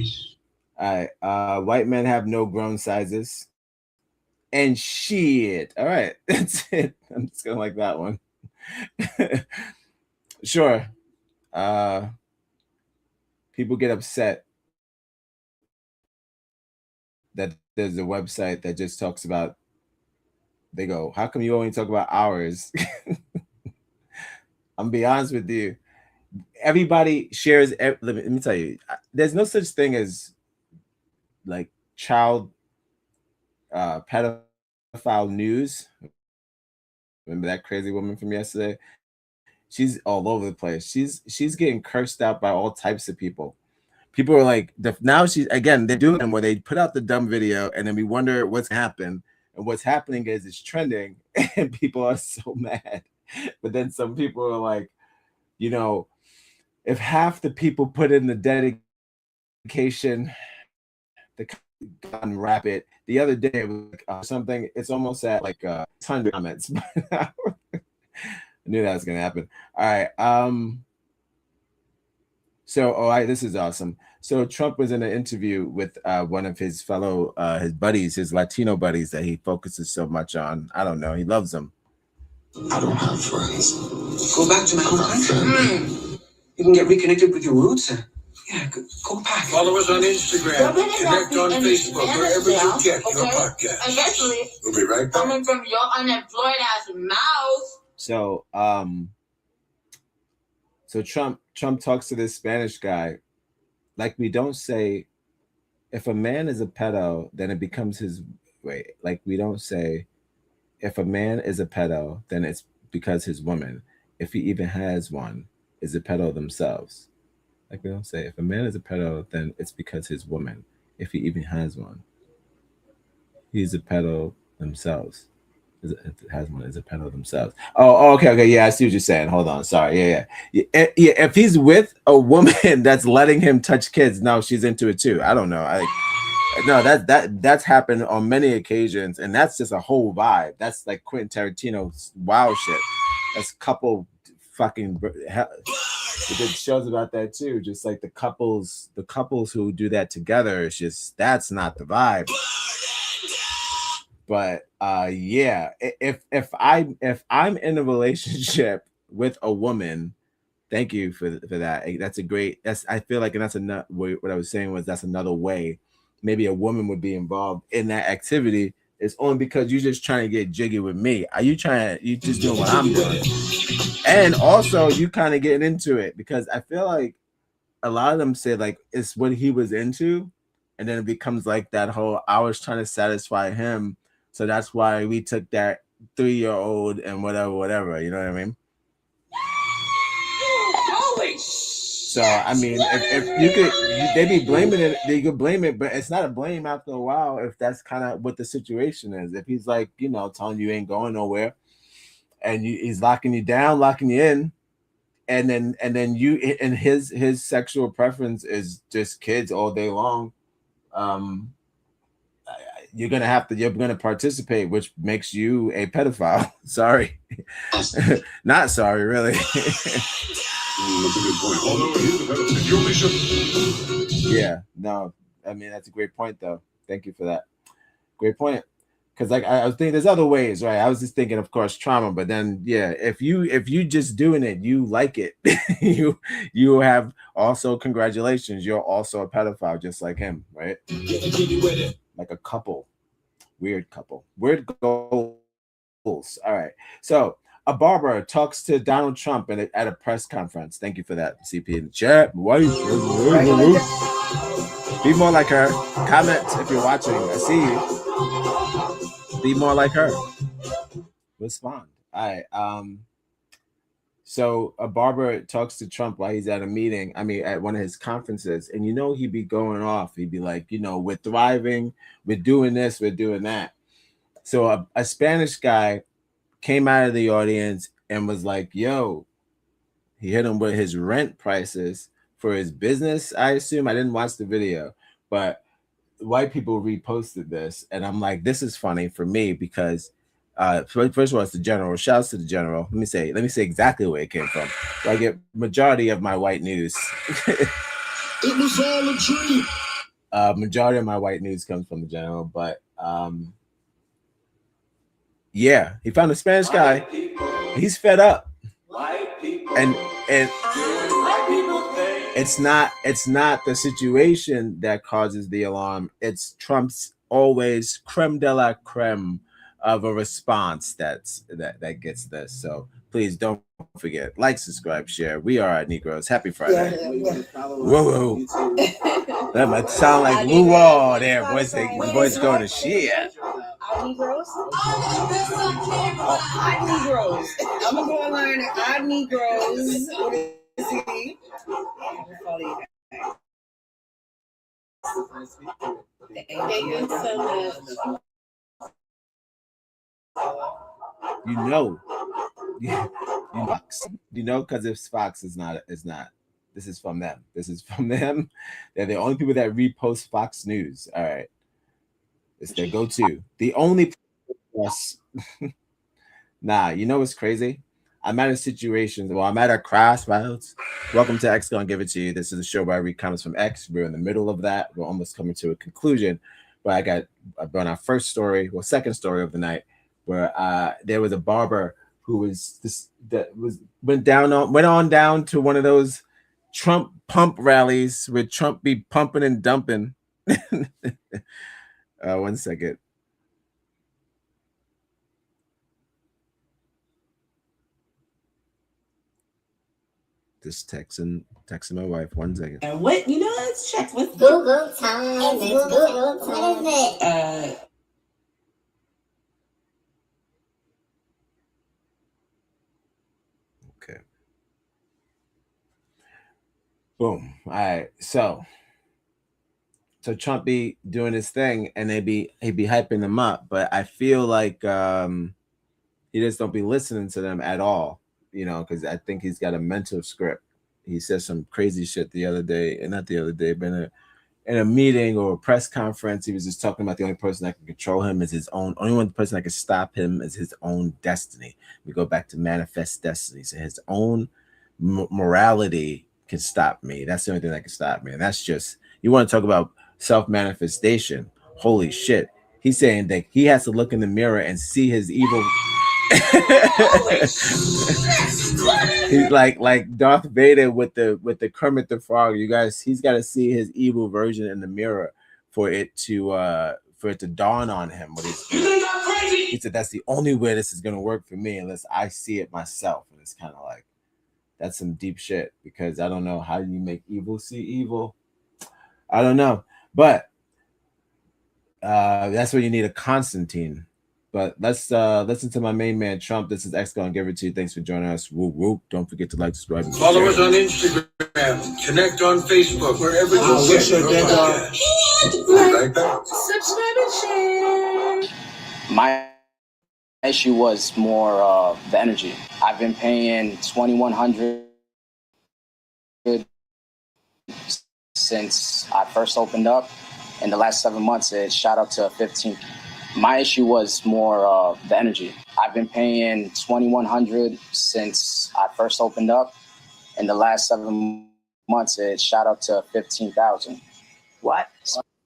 all right. White men have no grown sizes. And shit. All right. That's it. I'm just gonna like that one. Sure. People get upset that there's a website that just talks about, they go, how come you only talk about hours? I'm gonna be honest with you. Everybody shares. Let me tell you, there's no such thing as like child pedophile news. Remember that crazy woman from yesterday? She's all over the place. She's getting cursed out by all types of people People are like, now she's again. They're doing them where they put out the dumb video, and then we wonder what's happened. And what's happening is it's trending, and people are so mad. But then some people are like, you know, if half the people put in the dedication, the unwrap it. The other day it was like, something. It's almost at like 100 comments. I knew that was gonna happen. All right. So, this is awesome. So Trump was in an interview with one of his fellow, his buddies, his Latino buddies that he focuses so much on. I don't know. He loves them. I don't have friends. Go back to my home country. You can get reconnected with your roots. Yeah, go back. Follow us on Instagram. Connect on Facebook. Wherever you get your podcast. Especially We'll be right back. coming from your unemployed ass mouth. So, so Trump talks to this Spanish guy, like we don't say, if a man is a pedo, then it becomes his way. Like we don't say, if a man is a pedo, then it's because his woman, if he even has one, is a pedo themselves. Like we don't say, if a man is a pedo, then it's because his woman, if he even has one, he's a pedo themselves. If it has one, is a pedo themselves. Oh, okay, yeah, I see what you're saying. Hold on, sorry, yeah. If he's with a woman that's letting him touch kids, no, she's into it too. I don't know. No, that's happened on many occasions, and that's just a whole vibe. That's like Quentin Tarantino's wild shit. That's couple fucking. They did shows about that too. Just like the couples who do that together. It's just that's not the vibe. But yeah, if I'm in a relationship with a woman, thank you for that. That's a great. I feel like, and that's another. What I was saying was that's another way. Maybe a woman would be involved in that activity. It's only because you're just trying to get jiggy with me. Are you trying? You just doing what I'm doing, and also you kind of getting into it because I feel like a lot of them say like it's what he was into, and then it becomes like that whole I was trying to satisfy him. So that's why we took that 3-year-old and whatever, you know what I mean? Holy So I mean, if you could, they be blaming it. They could blame it, but it's not a blame after a while. If that's kind of what the situation is, if he's like, telling you ain't going nowhere, and he's locking you down, locking you in, and then you and his sexual preference is just kids all day long. You're gonna participate, which makes you a pedophile. Sorry, not sorry, really. That's a good point. Although if you only show. Yeah, no, I mean that's a great point, though. Thank you for that. Great point. Because like I was thinking, there's other ways, right? I was just thinking, of course, trauma, but then yeah, if you just doing it, you like it, you have also congratulations, you're also a pedophile, just like him, right? Like a couple, weird goals. All right, so a barber talks to Donald Trump at a press conference. Thank you for that, CP in the chat. Be more like her. Comment if you're watching. I see you. Be more like her. Respond. All right. So a barber talks to Trump while he's at a meeting. I mean, at one of his conferences, and he'd be going off. He'd be like, we're thriving, we're doing this, we're doing that. So a Spanish guy came out of the audience and was like, yo, he hit him with his rent prices for his business. I assume. I didn't watch the video, but white people reposted this, and I'm like, this is funny for me because first of all, it's the general. Shouts to the general. Let me say exactly where it came from. So I get majority of my white news. It was all a dream. Majority of my white news comes from the general, but yeah, he found a Spanish guy. He's fed up, and it's not the situation that causes the alarm. It's Trump's always creme de la creme of a response that gets this. So please don't forget, like, subscribe, share. We are at NEGROZ. Happy Friday. Whoa. That might sound like woo there, boys. Boys going to share. NEGROZ? NEGROZ. I'm gonna go and learn NEGROZ. What is it? Thank you so much. You know, Fox. You know, because if Fox is not. This is from them. This is from them. They're the only people that repost Fox News. All right, it's their go-to. The only us. Nah, you know what's crazy? I'm at a situation. Well, I'm at a crossroads. Welcome to X. Gonna give it to you. This is a show where I read comments from X. We're in the middle of that. We're almost coming to a conclusion. But I brought our first story, second story of the night, where there was a barber who went on down to one of those Trump pump rallies where Trump be pumping and dumping. 1 second. Just texting my wife. 1 second. And what, let's check with Google time. It's Google time. What is it? Okay. Boom. All right. So Trump be doing his thing and he'd be hyping them up, but I feel like he just don't be listening to them at all, because I think he's got a mental script. He said some crazy shit the other day, and not the other day, but in a meeting or a press conference, he was just talking about the only person that can control him is his own. Only one person that can stop him is his own destiny. We go back to manifest destiny. So his own morality can stop me. That's the only thing that can stop me. And that's just, you want to talk about self-manifestation. Holy shit. He's saying that he has to look in the mirror and see his evil. He's like Darth Vader with the Kermit the Frog. You guys, he's got to see his evil version in the mirror for it to dawn on him what he's doing. He said that's the only way this is gonna work for me unless I see it myself. And it's kind of like, that's some deep shit, because I don't know how you make evil see evil. I don't know, but that's where you need a Constantine. But let's listen to my main man Trump. This is X gonna give it to you. Thanks for joining us. Whoop whoop! Don't forget to like, subscribe, and follow us on Instagram, connect on Facebook, wherever you get your podcast. Like that. Subscribe and share. My issue was more the energy. I've been paying $2,100 since I first opened up. In the last 7 months, it shot up to 15. My issue was more the energy. I've been paying $2,100 since I first opened up. In the last 7 months, it shot up to 15,000. What?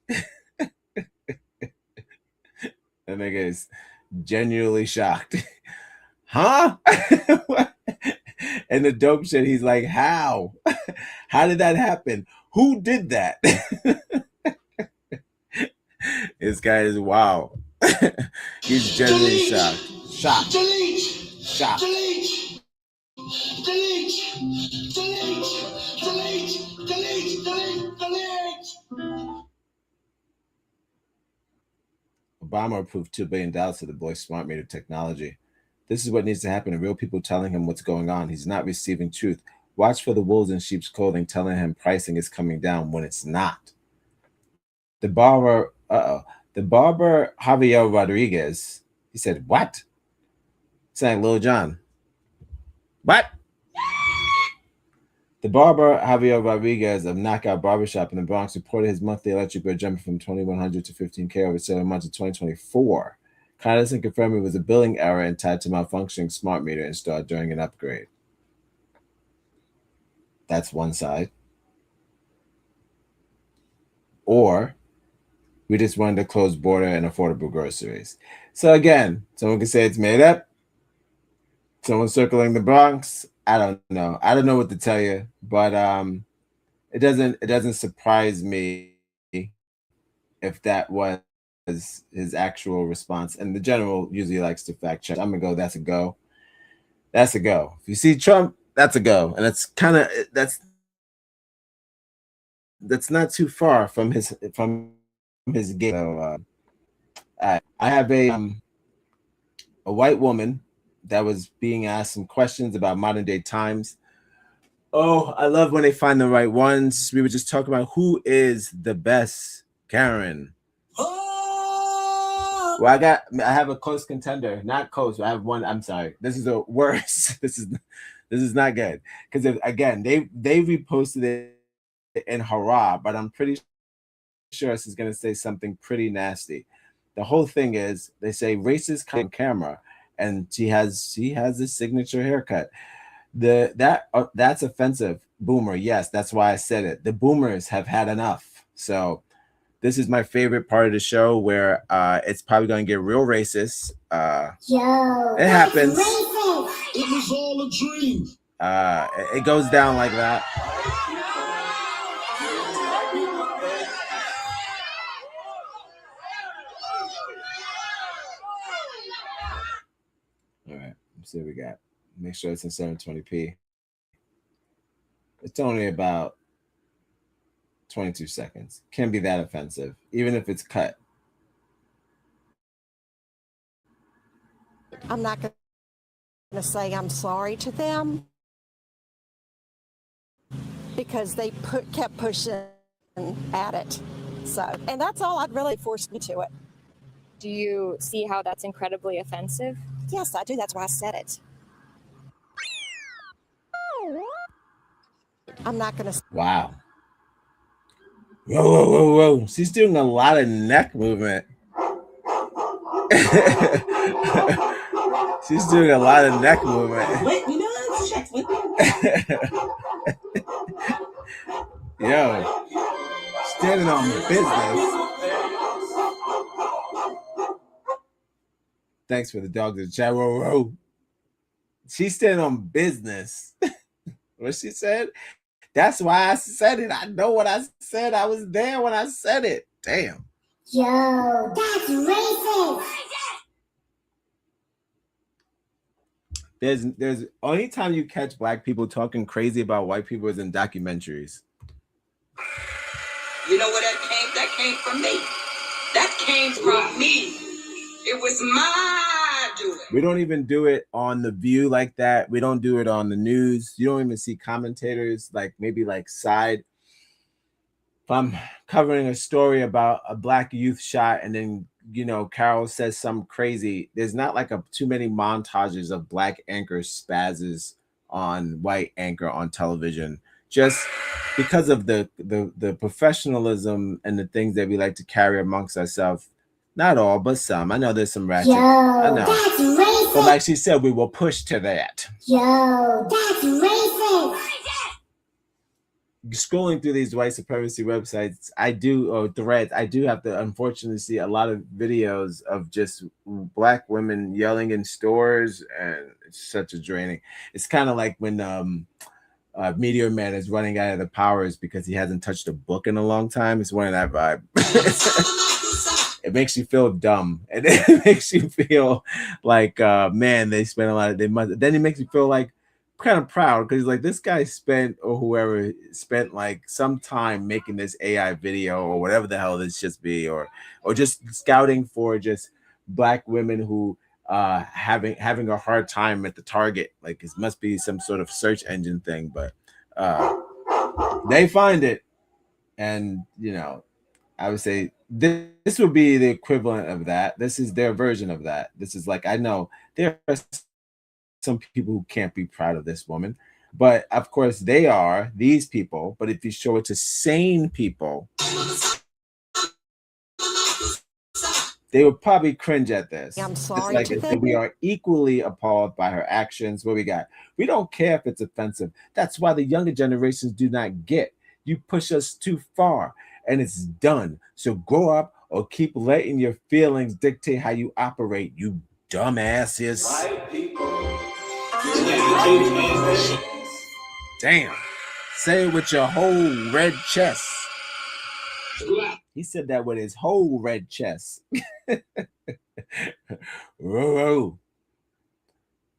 That nigga is genuinely shocked. Huh? And the dope shit, he's like, how? How did that happen? Who did that? This guy is wow. He's genuinely shocked. Shocked. Shocked. Obama approved $2 billion to the boy's smart meter technology. This is what needs to happen. Real people telling him what's going on. He's not receiving truth. Watch for the wolves in sheep's clothing telling him pricing is coming down when it's not. The barber Javier Rodriguez, he said, what? Saying Lil Jon. What? The barber Javier Rodriguez of Knockout Barbershop in the Bronx reported his monthly electric bill jumping from $2,100 to $15K over 7 months of 2024. Condescending confirmed it was a billing error and tied to malfunctioning smart meter installed during an upgrade. That's one side. Or we just wanted to close border and affordable groceries. So again, someone could say it's made up. Someone circling the Bronx. I don't know. I don't know what to tell you, but it doesn't surprise me if that was his actual response. And the general usually likes to fact check. I'm gonna go. That's a go. That's a go. If you see Trump, that's a go, and that's kind of that's not too far from his game. So, I have a white woman that was being asked some questions about modern day times. Oh, I love when they find the right ones. We were just talking about who is the best Karen. Well, I have a close contender, not close. I have one. I'm sorry. This is the worst. This is not good because again they reposted it in hurrah, but I'm pretty sure this is going to say something pretty nasty. The whole thing is they say racist on camera, and she has this signature haircut. That's offensive. Boomer, yes, that's why I said it. The boomers have had enough. So this is my favorite part of the show where it's probably going to get real racist. It happens. It was all a dream. It goes down like that. All right, let's see what we got. Make sure it's in 720p. It's only about 22 seconds. Can't be that offensive, even if it's cut. I'm not going to say I'm sorry to them because they kept pushing at it. So, and that's all I'd really forced me to it. Do you see how that's incredibly offensive? Yes, I do. That's why I said it. I'm not going to. Wow. Whoa. She's doing a lot of neck movement. She's doing a lot of neck movement. Wait, you know what? Check with Yo, standing on business. Thanks for the dog to the chat. Whoa. She's standing on business. What she said? That's why I said it. I know what I said. I was there when I said it. Damn. Yo, that's racist. There's only time you catch black people talking crazy about white people is in documentaries. You know where that came? That came from me. That came from me. It was my doing. We don't even do it on The View like that. We don't do it on the news. You don't even see commentators like maybe like side. If I'm covering a story about a black youth shot and then, you know, Carol says something crazy, there's not like too many montages of black anchor spazzes on white anchor on television, just because of the professionalism and the things that we like to carry amongst ourselves. Not all, but some. I know there's some ratchet. I know. That's racist. But like she said, we will push to that. Yo, that's racist. Scrolling through these white supremacy websites, threads, I do have to unfortunately see a lot of videos of just black women yelling in stores, and it's such a draining. It's kind of like when Meteor Man is running out of the powers because he hasn't touched a book in a long time. It's one of that vibe. It makes you feel dumb, and it makes you feel like man, they spent a lot of then it makes you feel like kind of proud because like this guy spent, or whoever spent, like some time making this AI video or whatever the hell this just be, or just scouting for just black women who having a hard time at the Target. Like it must be some sort of search engine thing, but they find it, and you know, I would say this would be the equivalent of that. This is their version of that. This is like, I know there are some people who can't be proud of this woman, but of course they are these people. But if you show it to sane people, they would probably cringe at this. I'm sorry. It's like we are equally appalled by her actions. What we got? We don't care if it's offensive. That's why the younger generations do not get. You push us too far, and it's done. So grow up or keep letting your feelings dictate how you operate, you dumbasses. White people. Damn. Say it with your whole red chest. He said that with his whole red chest. Whoa.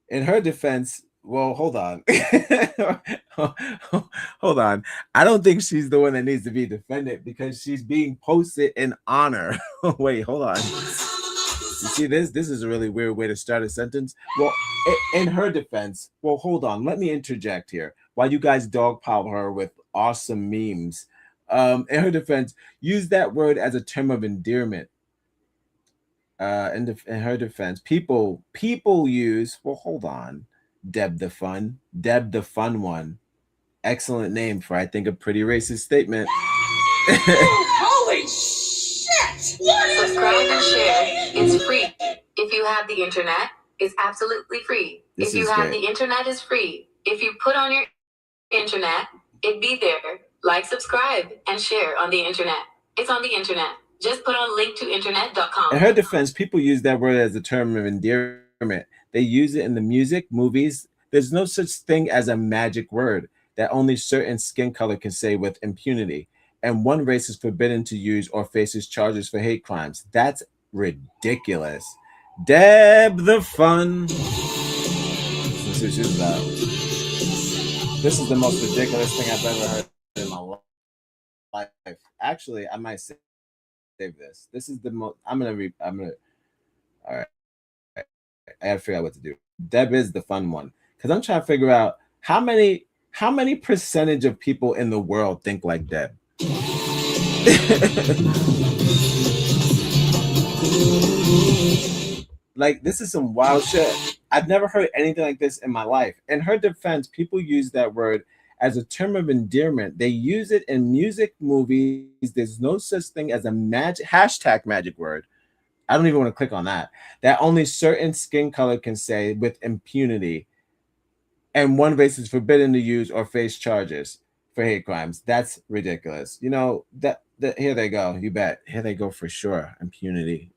In her defense, well, hold on. Hold on. I don't think she's the one that needs to be defended because she's being posted in honor. Wait, hold on. You see this? This is a really weird way to start a sentence. Well, in her defense, well, hold on. Let me interject here. While you guys dogpile her with awesome memes In her defense, use that word as a term of endearment. In her defense, people use. Well, hold on, Deb the Fun One. Excellent name for, I think, a pretty racist statement. Holy shit! What is Subscribe and share. It's free. If you have the internet, it's absolutely free. This if you is have great. the internet, it's free. If you put on your internet, it'd be there. Like, subscribe, and share on the internet. It's on the internet. Just put on linktointernet.com. In her defense, people use that word as a term of endearment. They use it in the music, movies. There's no such thing as a magic word that only certain skin color can say with impunity. And one race is forbidden to use or faces charges for hate crimes. That's ridiculous. Deb the Fun. Let's see what she's about. This is the most ridiculous thing I've ever heard in my life. Actually, I might save this. This is the most. All right. I gotta figure out what to do. Deb is the fun one because I'm trying to figure out how many percentage of people in the world think like Deb. Like, this is some wild shit. I've never heard anything like this in my life. In her defense, people use that word as a term of endearment. They use it in music, movies. There's no such thing as a hashtag magic word. I don't even want to click on that. That only certain skin color can say with impunity. And one race is forbidden to use or face charges for hate crimes. That's ridiculous. You know, that here they go. You bet. Here they go for sure. Impunity.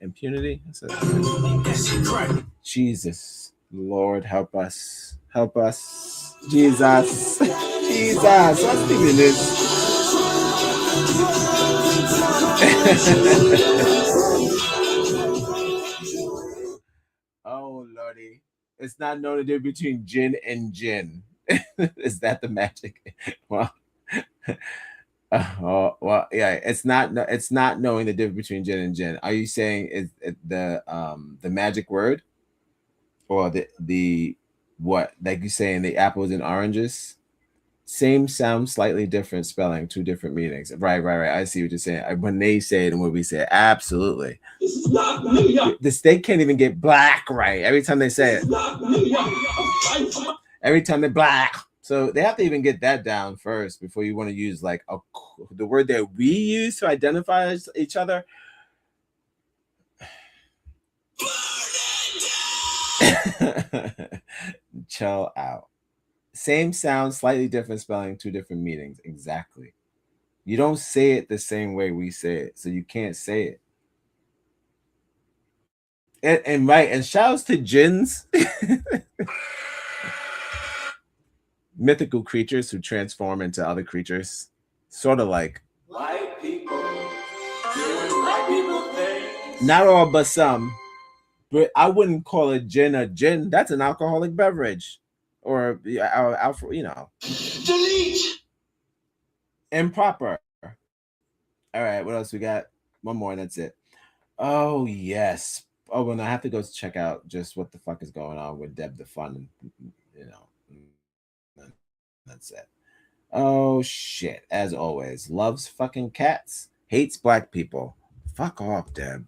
Jesus. Lord, help us. Help us. Jesus. Jesus. What's thinking this? Oh, Lordy. It's not known the difference between gin and gin. Is that the magic? Well, well, yeah. It's not knowing the difference between gin and gin. Are you saying is it the magic word, or the what? Like you saying the apples and oranges? Same sound, slightly different spelling, two different meanings. Right. I see what you're saying. When they say it and when we say it, absolutely. This is not New York. They can't even get black right every time they say it. Not New York. Every time they're black. So they have to even get that down first before you want to use like the word that we use to identify each other. Chill out. Same sound, slightly different spelling, two different meanings. Exactly. You don't say it the same way we say it, so you can't say it. And right, and shouts to jinns. Mythical creatures who transform into other creatures. Sort of like White people doing white people things. Not all but some. But I wouldn't call a gin. That's an alcoholic beverage. Or you know. Delete. Improper. All right, what else we got? One more and that's it. Oh, yes. Oh, well, I have to go check out just what the fuck is going on with Deb the Fun. You know. That's it. Oh, shit. As always, loves fucking cats, hates black people. Fuck off, Deb.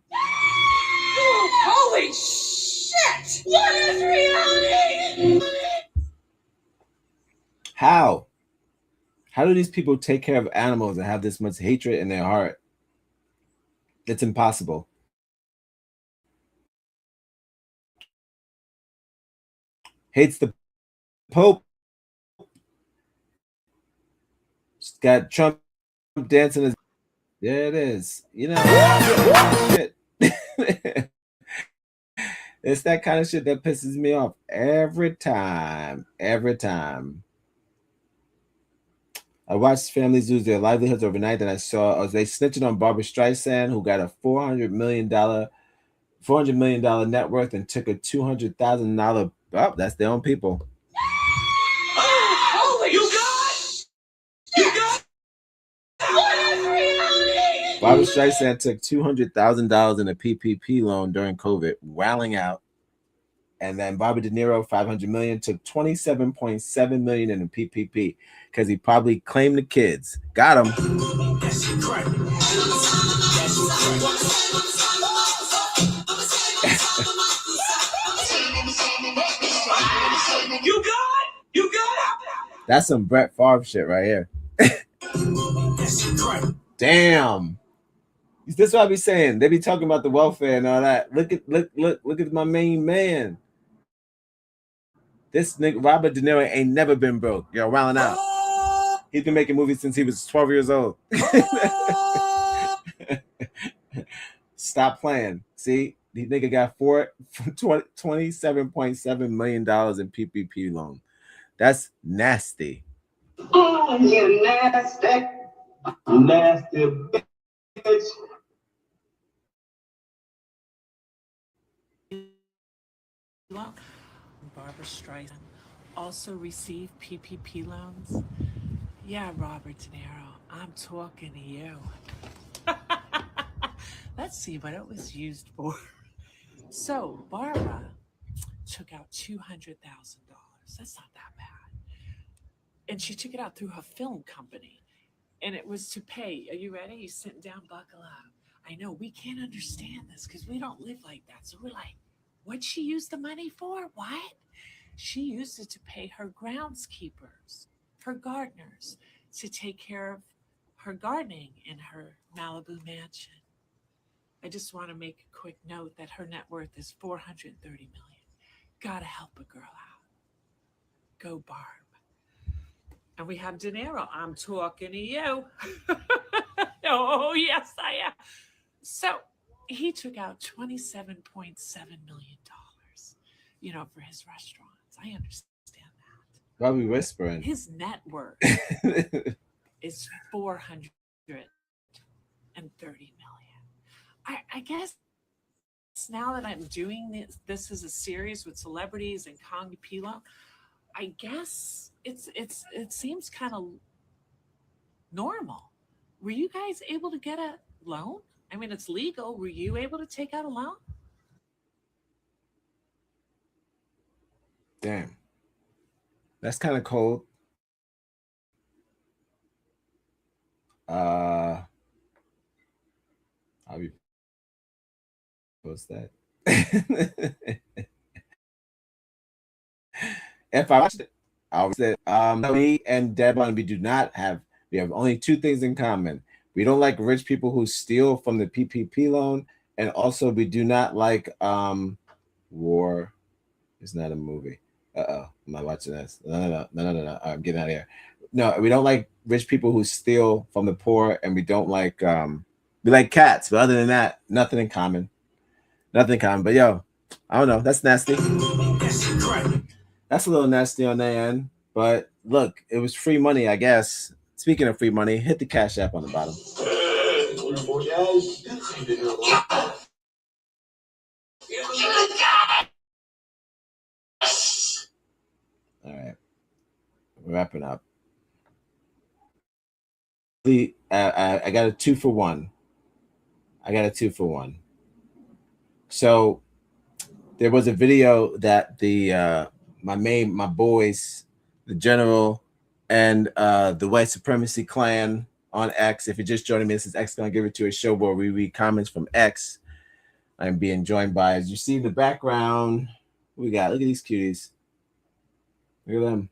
Holy shit! What is reality? How do these people take care of animals and have this much hatred in their heart? It's impossible. Hates the Pope. She's got Trump dancing his. There it is. You know, shit. It's that kind of shit that pisses me off every time. I watched families lose their livelihoods overnight. Then I saw they snitching on Barbara Streisand, who got a $400 million net worth and took a $200,000. Oh, that's their own people. Holy you got what is reality? Barbara Streisand took $200,000 in a PPP loan during COVID, wailing out. And then Bobby De Niro, $500 million, took $27.7 million in a PPP because he probably claimed the kids. Got him. You got That's some Brett Favre shit right here. Damn. This is what I be saying. They be talking about the welfare and all that. Look at my main man. This nigga Robert De Niro ain't never been broke. Yo, wilding out. He's been making movies since he was 12 years old. Stop playing. See, the nigga got $27.7 million in PPP loan. That's nasty. Oh, you nasty. Nasty bitch. Barbara Streisand also received PPP loans. Yeah, Robert De Niro, I'm talking to you. Let's see what it was used for. So Barbara took out $200,000. That's not that bad. And she took it out through her film company. And it was to pay. Are you ready? You're sitting down, buckle up. I know we can't understand this because we don't live like that. So we're like, what'd she use the money for? What? She used it to pay her groundskeepers, her gardeners, to take care of her gardening in her Malibu mansion. I just want to make a quick note that her net worth is $430 million. Gotta help a girl out. Go Barb. And we have De Niro. I'm talking to you. Oh, yes, I am. So he took out $27.7 million, for his restaurants. I understand that. Why are we whispering? His net worth is $430 million. I guess now that I'm doing this as a series with celebrities and Kong Pilo, I guess it seems kind of normal. Were you guys able to get a loan? I mean, it's legal. Were you able to take out a loan? Damn. That's kind of cold. How you post that? If I watched it, I would say me and Devon, we have only two things in common. We don't like rich people who steal from the PPP loan, and also we do not like war. It's not a movie. I'm not watching this. No. I'm getting out of here. No, we don't like rich people who steal from the poor, and we don't like we like cats, but other than that, nothing in common. Nothing in common. But yo, I don't know. That's nasty. That's a little nasty on their end. But look, it was free money, I guess. Speaking of free money, hit the Cash App on the bottom. All right, we're wrapping up. I got a 2 for 1. So there was a video that my boys, the general, and the white supremacy clan on X. If you're just joining me, this is X Gonna Give It To, a show where we read comments from X. I'm being joined by, as you see in the background, we got, look at these cuties. Look at them.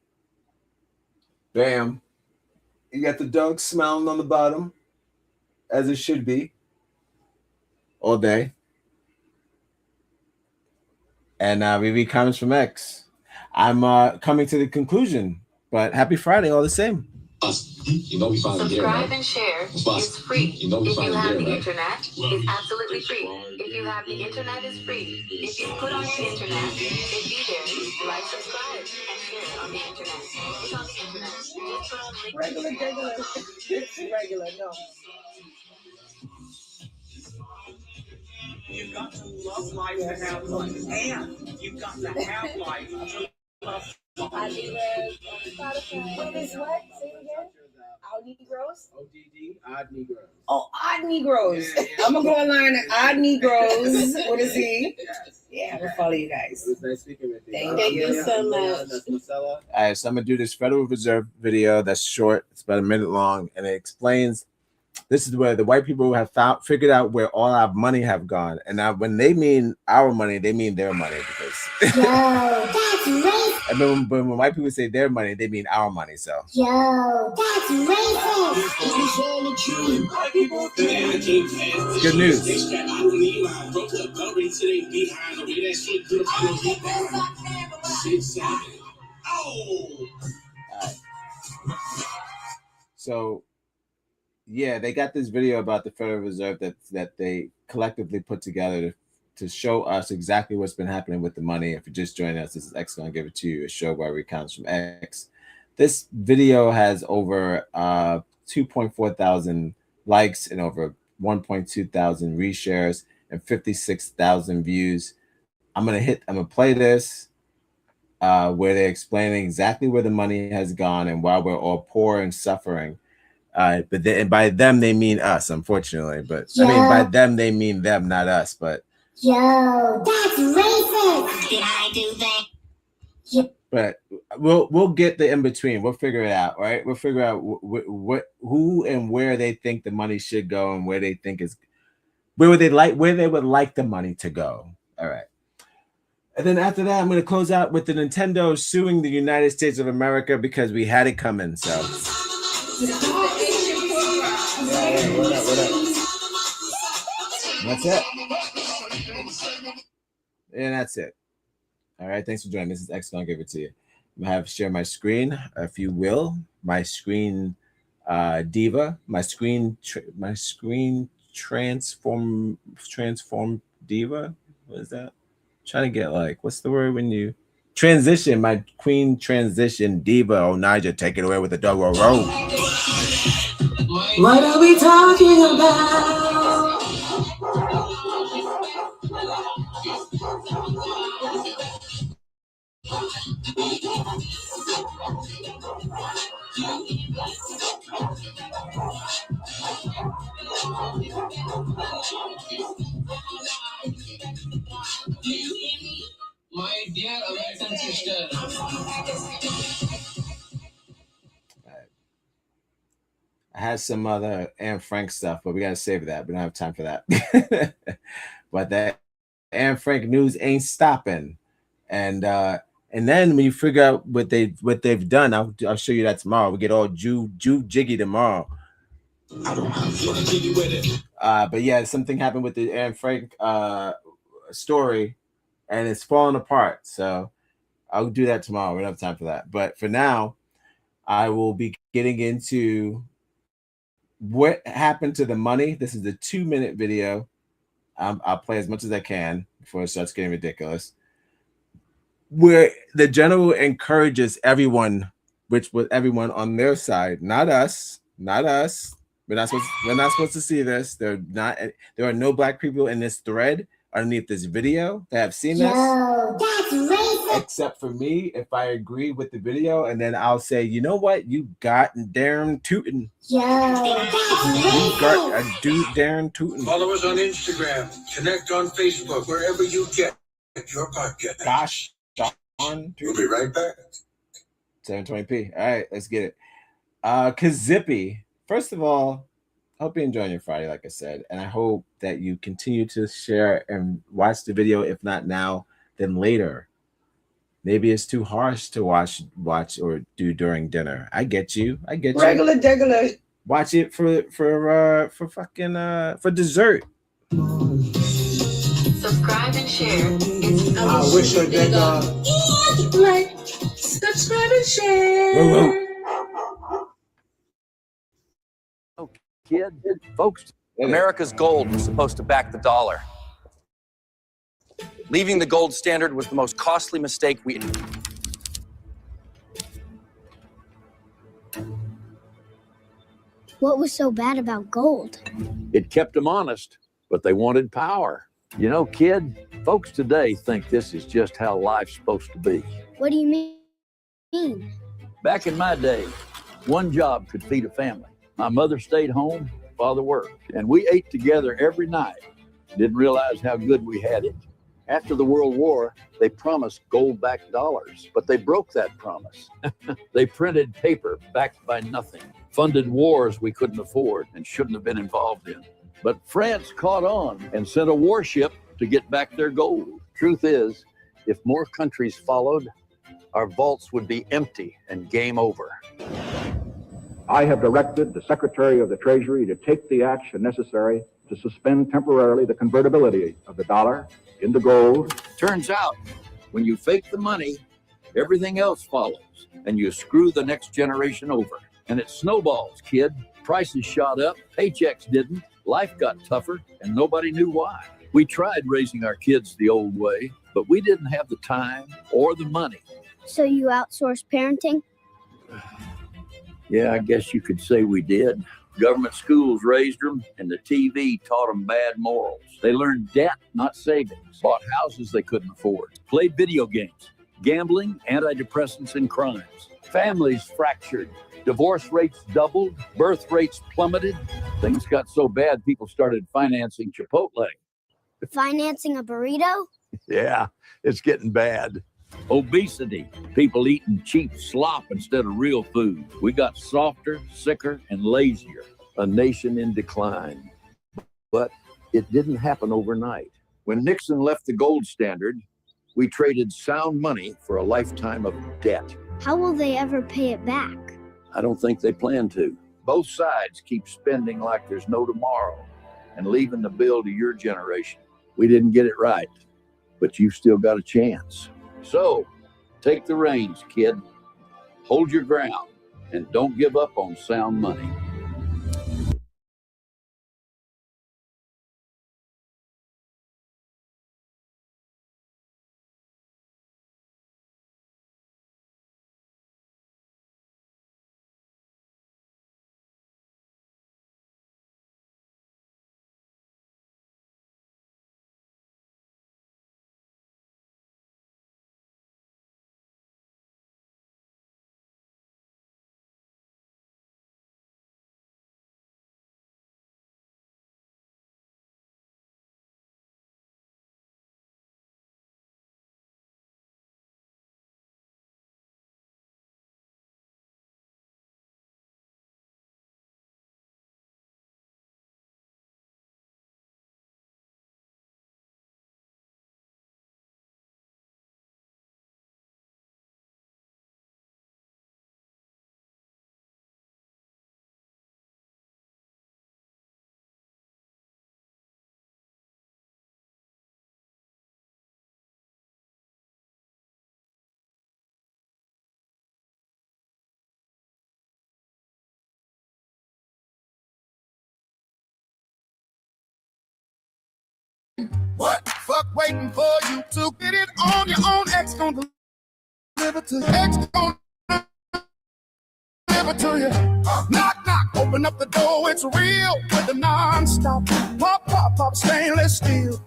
Bam. You got the dog smiling on the bottom, as it should be, all day. And we read comments from X. I'm coming to the conclusion, but happy Friday all the same. Subscribe and share is free. If you have the internet, it's absolutely free. If you have the internet, it's free. If you put on your internet, it'd be there. Like, subscribe, and share on the internet. It's on the internet. Just put on Regular. It's regular, no. You've got to love life to have life, and you've got to have life to love life. What is what? Say it again. Odd Negroes? ODD, Odd Negroes. Oh, Odd Negroes. Yeah. I'm going to go online at Odd Negroes. What is he? Yes. Yeah, we'll follow you guys. It was nice speaking with you. Thank you so much. That's Marcella. All right, so I'm going to do this Federal Reserve video that's short. It's about a minute long, and it explains this is where the white people have figured out where all our money have gone. And now when they mean our money, they mean their money, because Yo, that's racist. I mean, when white people say their money, they mean our money. So Yo, that's racist. good news. So yeah, they got this video about the Federal Reserve that they collectively put together to show us exactly what's been happening with the money. If you're just joining us, this is X Gonna Give It To You, a show where we count from X. This video has over 2.4 thousand likes and over 1.2 thousand reshares and 56,000 views. I'm gonna play this where they're explaining exactly where the money has gone and why we're all poor and suffering. But by them they mean us, unfortunately. But I mean, by them they mean them, not us. But yo, that's racist. Did I do that? Yeah. But we'll get the in between. We'll figure it out, right? We'll figure out who and where they think the money should go and where they think is where they would like the money to go. All right. And then after that, I'm going to close out with the Nintendo suing the United States of America because we had it coming. So. What up? That's it. And that's it. All right. Thanks for joining. This is X Gonna Give It To You. I'm going to share my screen, if you will. My screen diva. My screen transform diva. What is that? Trying to get what's the word when you transition? My queen transition diva. Oh, Niger, take it away with the double roll. What are we talking about? My dear American sister. I had some other Anne Frank stuff, but we gotta save that. We don't have time for that. But that Anne Frank news ain't stopping, and then when you figure out what they've done, I'll show you that tomorrow. We get all Jew jiggy tomorrow. I don't have but yeah, something happened with the Anne Frank story, and it's falling apart. So I'll do that tomorrow. We don't have time for that. But for now, I will be getting into what happened to the money. This is a 2-minute video. I'll play as much as I can before it starts getting ridiculous. Where the general encourages everyone, which was everyone on their side, not us. We're not supposed to see this. There are no black people in this thread underneath this video that have seen this. Yo, that's racist. Except for me, if I agree with the video, and then I'll say, you know what, you got damn tootin'. Yo, that's racist. You got a dude damn tootin'. Follow us on Instagram. Connect on Facebook. Wherever you get your podcast. Gosh, John. We'll be right back. 720p. All right, let's get it. Kazippy. First of all, I hope you're enjoying your Friday, like I said, and I hope that you continue to share and watch the video. If not now, then later. Maybe it's too harsh to watch or do during dinner. I get you. Regular. Watch it for dessert. Subscribe and share. I wish I did like, subscribe and share. Kid, folks, America's gold was supposed to back the dollar. Leaving the gold standard was the most costly mistake we... What was so bad about gold? It kept them honest, but they wanted power. You know, kid, folks today think this is just how life's supposed to be. What do you mean? Back in my day, one job could feed a family. My mother stayed home, father worked, and we ate together every night. Didn't realize how good we had it. After the World War, they promised gold-backed dollars, but they broke that promise. They printed paper backed by nothing. funded wars we couldn't afford and shouldn't have been involved in. But France caught on and sent a warship to get back their gold. Truth is, if more countries followed, our vaults would be empty and game over. I have directed the Secretary of the Treasury to take the action necessary to suspend temporarily the convertibility of the dollar into gold. Turns out, when you fake the money, everything else follows, and you screw the next generation over. And it snowballs, kid. Prices shot up, paychecks didn't, life got tougher, and nobody knew why. We tried raising our kids the old way, but we didn't have the time or the money. So you outsourced parenting? Yeah, I guess you could say we did. Government schools raised them, and the TV taught them bad morals. They learned debt, not savings, bought houses they couldn't afford, played video games, gambling, antidepressants, and crimes. Families fractured. Divorce rates doubled, birth rates plummeted. Things got so bad, people started financing Chipotle. Financing a burrito? Yeah, it's getting bad. Obesity, people eating cheap slop instead of real food. We got softer, sicker, and lazier. A nation in decline. But it didn't happen overnight. When Nixon left the gold standard, we traded sound money for a lifetime of debt. How will they ever pay it back? I don't think they plan to. Both sides keep spending like there's no tomorrow and leaving the bill to your generation. We didn't get it right, but you've still got a chance. So, take the reins, kid. Hold your ground and don't give up on sound money. What the fuck waiting for you to get it on your own? X gon' deliver to you. X gon' deliver to you. Knock, knock, open up the door. It's real with the non-stop. Pop, pop, pop, stainless steel.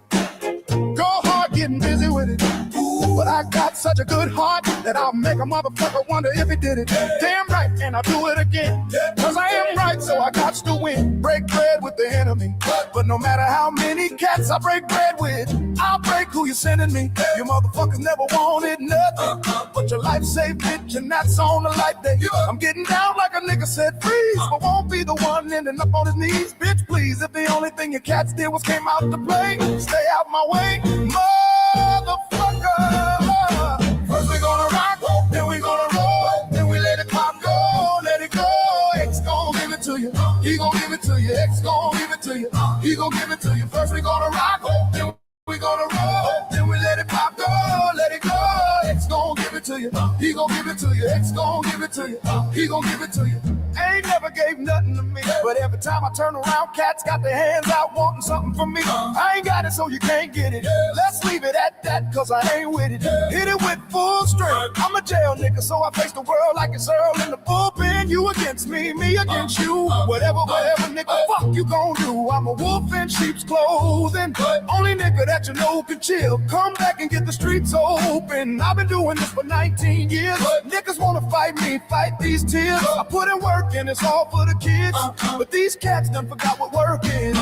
Go hard getting busy with it. Ooh, but I got such a good heart that I'll make a motherfucker wonder if he did it. Damn right, and I'll do it again. Cause I am right, so I got to win. Break bread with the enemy. But no matter how many cats I break bread with, I'll break who you're sending me. You motherfuckers never wanted nothing but your life saved, bitch, and that's on the light day. I'm getting down like a nigga said freeze, but won't be the one ending up on his knees. Bitch, please, if the only thing your cats did was came out to play, stay out my way, motherfucker. First we gonna rock, then we gonna roll, then we let it pop, go, let it go. X gon' give it to you, he gon' give it to you. X gon' give it to you, he gon' give it to you. First we gonna rock, then we gonna roll, then we let it pop, go, let it go. X gon' give it to you, he gon' give it to you. X gon' give it to you, he gon' give it to you. Ain't never gave nothing to me, but every time I turn around, cats got their hands out wanting something from me. I ain't got it, so you can't get it. Let's leave it at that, cause I ain't with it. Hit it with full strength. I'm a jail nigga, so I face the world like it's Earl in the bullpen. You against me, me against you. Whatever, nigga, fuck you gon' do. I'm a wolf in sheep's clothing. Only nigga that you know can chill. Come back and get the streets open. I've been doing this for 19 years. Niggas wanna fight me, fight these tears. I put in work and it's all for the kids. But these cats done forgot what work is.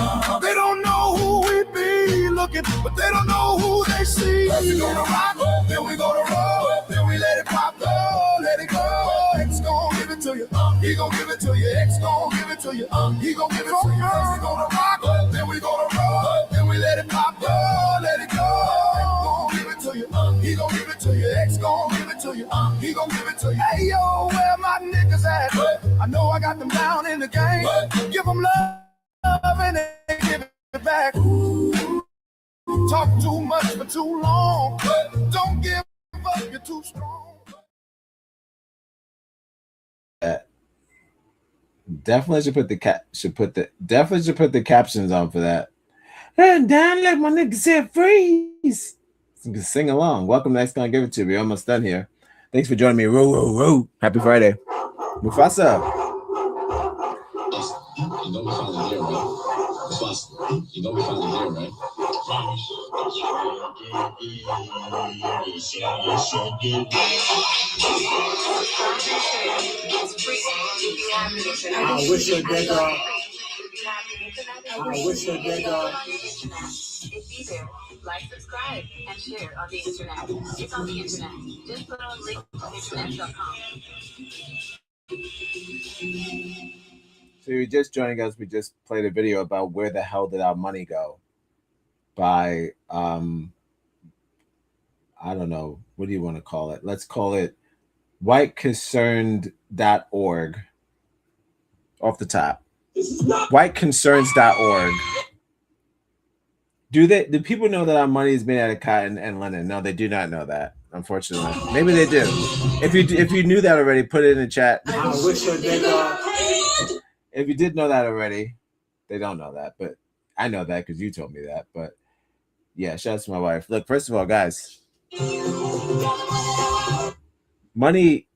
They don't know who we be looking, but they don't know who they see. We gonna rock, then we gonna roll, then we let it pop, go, let it go. X gon' give it to you, He gon' give it to you. X gon' give it to you. He gon' give it to you. First we gonna rock, then we gonna roll, then we let it pop, go, let it go. X gon' give it to you. He gon' give it to you. X gon' give it to you. He gon' give it to you. Hey yo, where my niggas at? I know I got them down in the game. Give them love and they give it back. Talk too much for too long. Don't give up, you're too strong. Definitely should put the captions on for that. And down like my nigga said, freeze. You can sing along. Welcome to Next Gonna Give It To Me. We're almost done here. Thanks for joining me. Row. Happy Friday. Mufasa. You know we finally here, right? Mufasa. You know we finally here, right? I wish you a good girl. I wish you a good girl. It's easier. Like, subscribe, and share on the internet. It's on the internet. Just put on link.internet.com. So you're just joining us. We just played a video about Where the Hell Did Our Money Go? By I don't know, what do you want to call it? Let's call it whiteconcerned.org. Off the top. Whiteconcerns.org. Do people know that our money is made out of cotton and linen? No, they do not know that, unfortunately. Maybe they do. If you knew that already, put it in the chat. I wish you did. If you did know that already, they don't know that, but I know that because you told me that. But yeah, shout out to my wife. Look, first of all, guys, money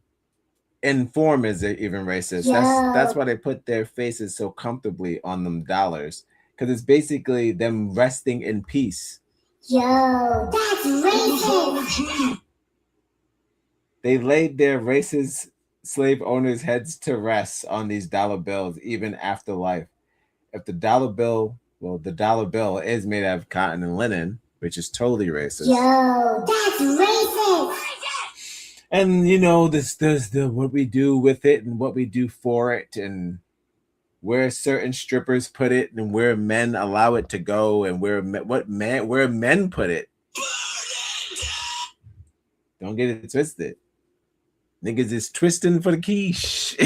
in form is even racist. Yeah. That's why they put their faces so comfortably on them dollars, because it's basically them resting in peace. Yo, that's racist. They laid their racist slave owners' heads to rest on these dollar bills even after life. If the dollar bill is made out of cotton and linen, which is totally racist. Yo, that's racist. And you know, there's the what we do with it and what we do for it, and where certain strippers put it, and where men allow it to go, and where men put it. Don't get it twisted. Niggas is twisting for the quiche.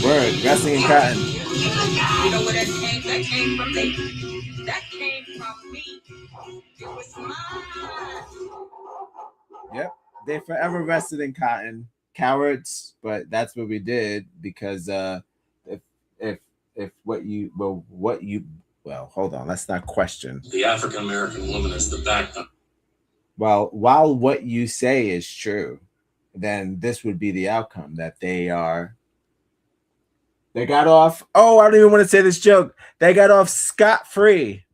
Word, resting in cotton. You know where that came? That came from me. That came from me. It was mine. Yep, they forever rested in cotton. Cowards, but that's what we did because if hold on, let's not question. The African American woman is the backbone. Well, while what you say is true, then this would be the outcome that they got off. Oh, I don't even want to say this joke. They got off scot-free.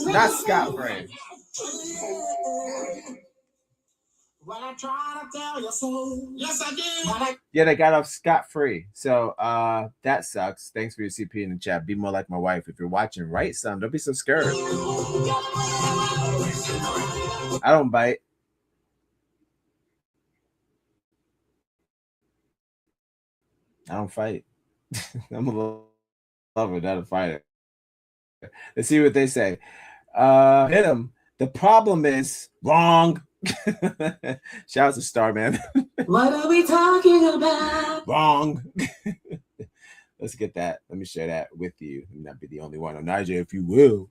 Not scot-free. Well, I try to tell you so. Yes, I did. Yeah, they got off scot-free. So that sucks. Thanks for your CP in the chat. Be more like my wife. If you're watching, write some. Don't be so scared. I don't bite. I don't fight. I'm a lover, not a fighter. Let's see what they say. Hit him. The problem is wrong. Shout out to Starman. What are we talking about? Wrong. Let's get that. Let me share that with you. And not be the only one. Elijah, if you will.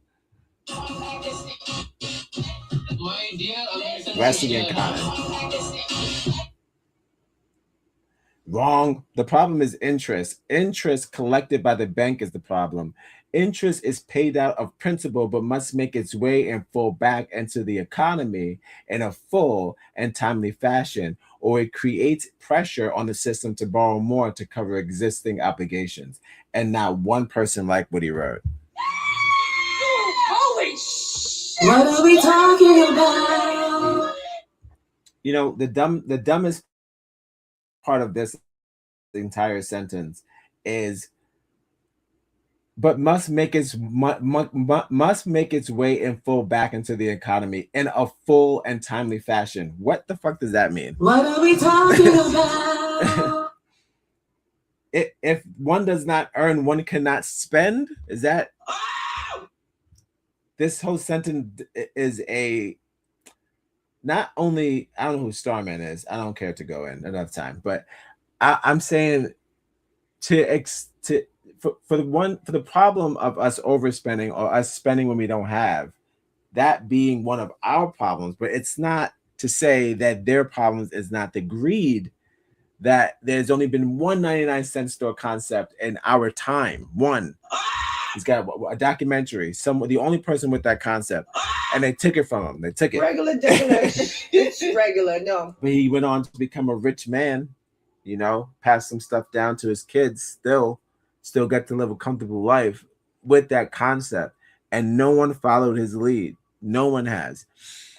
Resting in cotton. Wrong. The problem is interest. Interest collected by the bank is the problem. Interest is paid out of principal, but must make its way in full back into the economy in a full and timely fashion, or it creates pressure on the system to borrow more to cover existing obligations. And not one person liked what he wrote. Holy shit! What are we talking about? You know, the dumbest part of this entire sentence is but must make its way in full back into the economy in a full and timely fashion. What the fuck does that mean? What are we talking about? If one does not earn, one cannot spend. Is that this whole sentence is a not only, I don't know who Starman is. I don't care to go in enough time, but I'm saying for the problem of us overspending or us spending when we don't have, that being one of our problems, but it's not to say that their problems is not the greed that there's only been one 99-cent store concept in our time. One. He's got a documentary. The only person with that concept, and they took it from him. They took it. Regular. It's regular. No. But he went on to become a rich man. You know, pass some stuff down to his kids. Still get to live a comfortable life with that concept, and no one followed his lead. No one has.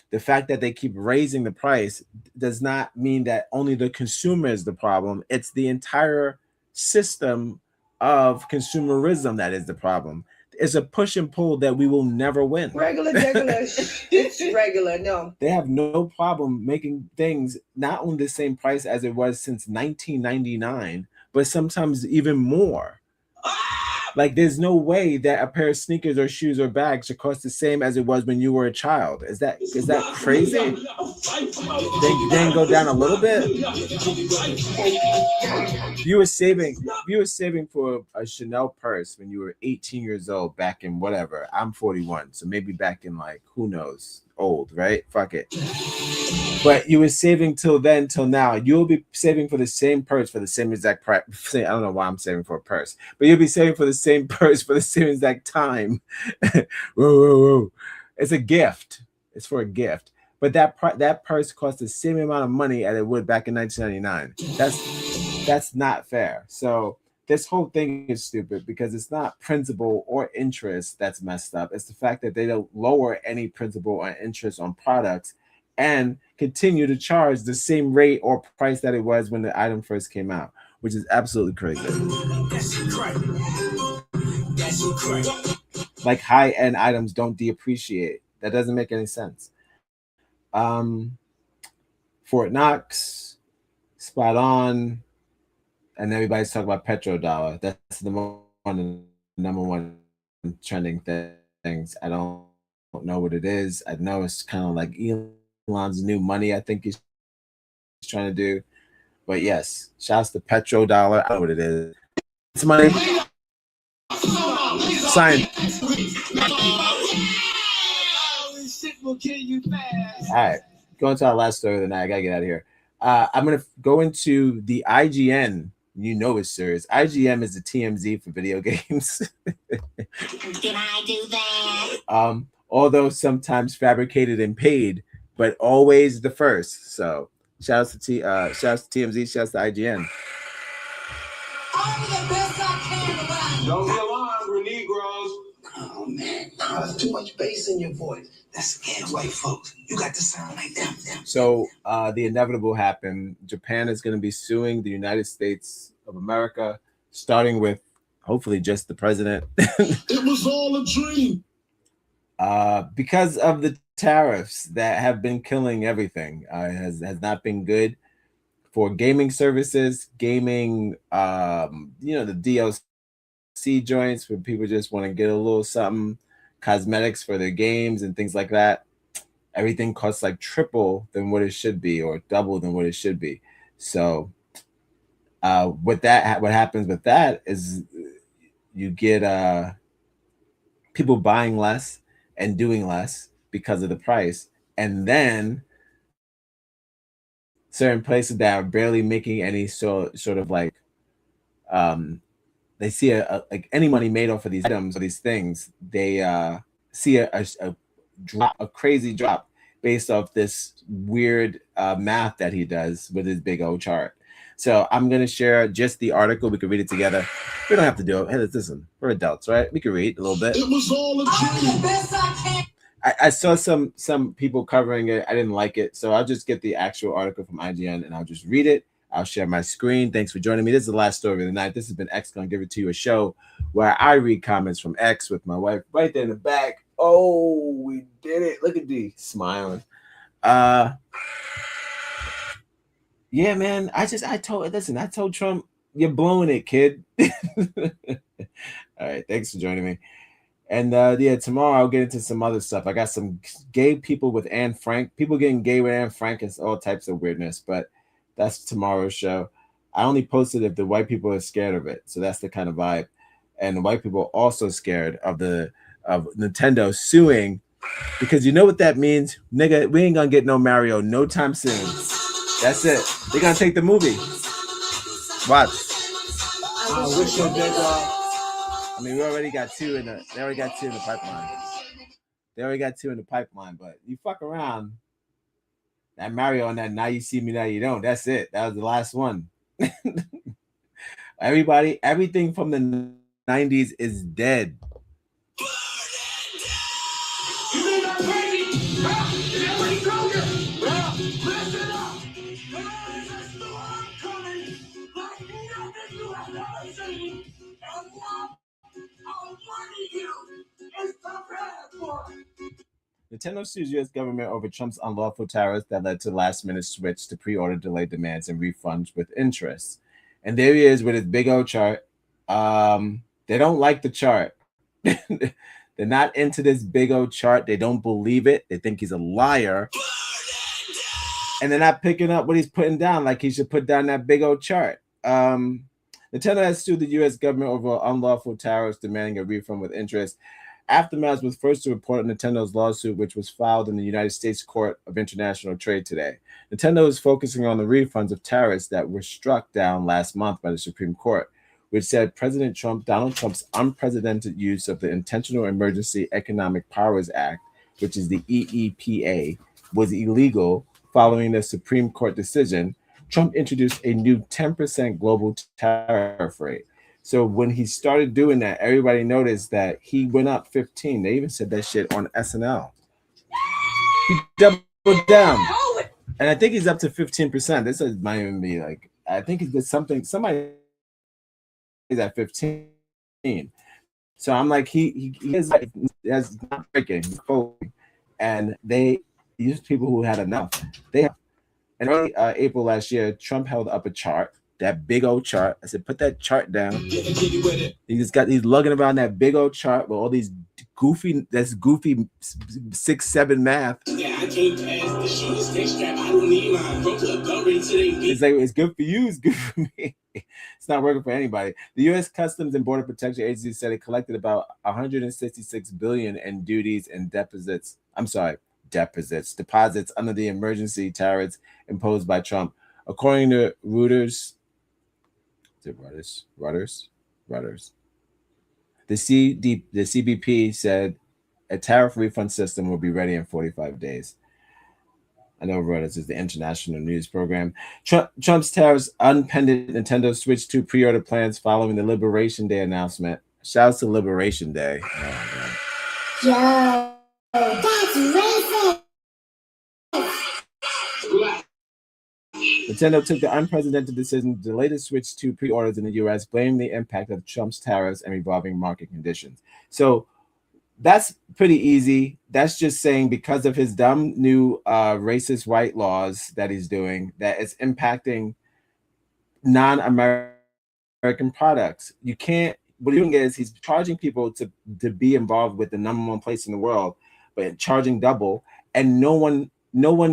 The fact that they keep raising the price does not mean that only the consumer is the problem. It's the entire system of consumerism that is the problem. It's a push and pull that we will never win. Regular. It's regular. No. They have no problem making things not only the same price as it was since 1999, but sometimes even more. Like, there's no way that a pair of sneakers or shoes or bags should cost the same as it was when you were a child. Is that crazy? They didn't go down a little bit. You were saving for a Chanel purse when you were 18 years old back in whatever. I'm 41, so maybe back in, like, who knows, old, right? Fuck it. But you were saving till now. You'll be saving for the same purse for the same exact price. I don't know why I'm saving for a purse, but you'll be saving for the same purse for the same exact time. Whoa. It's a gift. It's for a gift. But that purse costs the same amount of money as it would back in 1999. That's not fair. So this whole thing is stupid because it's not principal or interest that's messed up. It's the fact that they don't lower any principal or interest on products and continue to charge the same rate or price that it was when the item first came out, which is absolutely crazy. Like, high-end items don't depreciate. That doesn't make any sense. Fort Knox, spot on, and everybody's talking about petrodollar. That's the number one trending things. I don't know what it is. I know it's kind of like Elon's new money, I think he's trying to do. But yes, shouts to petrodollar. I don't know what it is. It's money. Sign. All right, going to our last story of the night. I gotta get out of here. I'm gonna go into the IGN. You know it's serious. IGN is the TMZ for video games. Can I do that? Although sometimes fabricated and paid, but always the first. So shouts to TMZ, shouts to IGN. Don't be alarmed, we're Negroes. Oh, man. No, there's too much bass in your voice. That's scared white folks. You got to sound like them. So the inevitable happened. Japan is going to be suing the United States of America, starting with hopefully just the president. It was all a dream. Because of the tariffs that have been killing everything. Has not been good for gaming services, gaming, the DLC joints where people just want to get a little something, cosmetics for their games and things like that. Everything costs like triple than what it should be or double than what it should be. So what happens with that is you get people buying less and doing less because of the price, and then certain places that are barely making any sort of like they see like any money made off of these items or these things, they see a crazy drop based off this weird math that he does with his big old chart. So I'm going to share just the article. We can read it together. We don't have to do it. Hey, listen, we're adults, right? We can read a little bit. It was all a dream. I saw some people covering it. I didn't like it. So I'll just get the actual article from IGN and I'll just read it. I'll share my screen. Thanks for joining me. This is the last story of the night. This has been X Gonna Give It To You, a show where I read comments from X with my wife right there in the back. Oh, we did it. Look at D smiling. Yeah, man. I told Trump, you're blowing it, kid. All right, thanks for joining me. And yeah, tomorrow I'll get into some other stuff. I got some gay people with Anne Frank, people getting gay with Anne Frank, and all types of weirdness. But that's tomorrow's show. I only posted if the white people are scared of it, so that's the kind of vibe. And the white people are also scared of Nintendo suing, because you know what that means, nigga. We ain't gonna get no Mario no time soon. That's it. They're gonna take the movie. Watch. I wish I did. I mean, we already got two in the. They already got two in the pipeline. But you fuck around. That Mario and that Now You See Me Now You Don't. That's it. That was the last one. Everything from the 90s is dead. You think I'm crazy? Well, is everybody Kroger? Well, listen up. There is a storm coming like nothing you have ever seen. And what I warning you is prepared for it. Nintendo sues U.S. government over Trump's unlawful tariffs that led to last-minute switch to pre-order delay demands and refunds with interest. And there he is with his big old chart. They don't like the chart. They're not into this big old chart. They don't believe it. They think he's a liar. And they're not picking up what he's putting down, like he should put down that big old chart. Nintendo has sued the U.S. government over unlawful tariffs, demanding a refund with interest. Aftermath was first to report Nintendo's lawsuit, which was filed in the United States Court of International Trade today. Nintendo is focusing on the refunds of tariffs that were struck down last month by the Supreme Court, which said Donald Trump's unprecedented use of the Intentional Emergency Economic Powers Act, which is the EEPA, was illegal. Following the Supreme Court decision, Trump introduced a new 10% global tariff rate. So when he started doing that, everybody noticed that he went up 15. They even said that shit on SNL. He doubled down. And I think he's up to 15%. This might even be like, I think he did something. Somebody is at 15. So I'm like, he is like, that's not breaking. He's folding. And they used people who had enough. In early April last year, Trump held up a chart, that big old chart. I said, put that chart down. He's lugging around that big old chart with all these goofy 6-7 math. Yeah, I can't pass the shoes next strap. I don't need mine. Go to the government today. It's like, it's good for you, it's good for me. It's not working for anybody. The U.S. Customs and Border Protection Agency said it collected about $166 billion in duties and deposits under the emergency tariffs imposed by Trump. According to Reuters, the CBP said a tariff refund system will be ready in 45 days. I know Reuters is the international news program. Trump's tariffs unpended Nintendo Switch 2 pre-order plans following the Liberation Day announcement. Shouts to Liberation Day. Oh, Yo, that's racist. Nintendo took the unprecedented decision to delay the Switch 2 pre-orders in the U.S., blaming the impact of Trump's tariffs and revolving market conditions. So that's pretty easy. That's just saying because of his dumb new racist white laws that he's doing, that it's impacting non-American products. You can't. What he's doing is he's charging people to be involved with the #1 place in the world, but charging double, and no one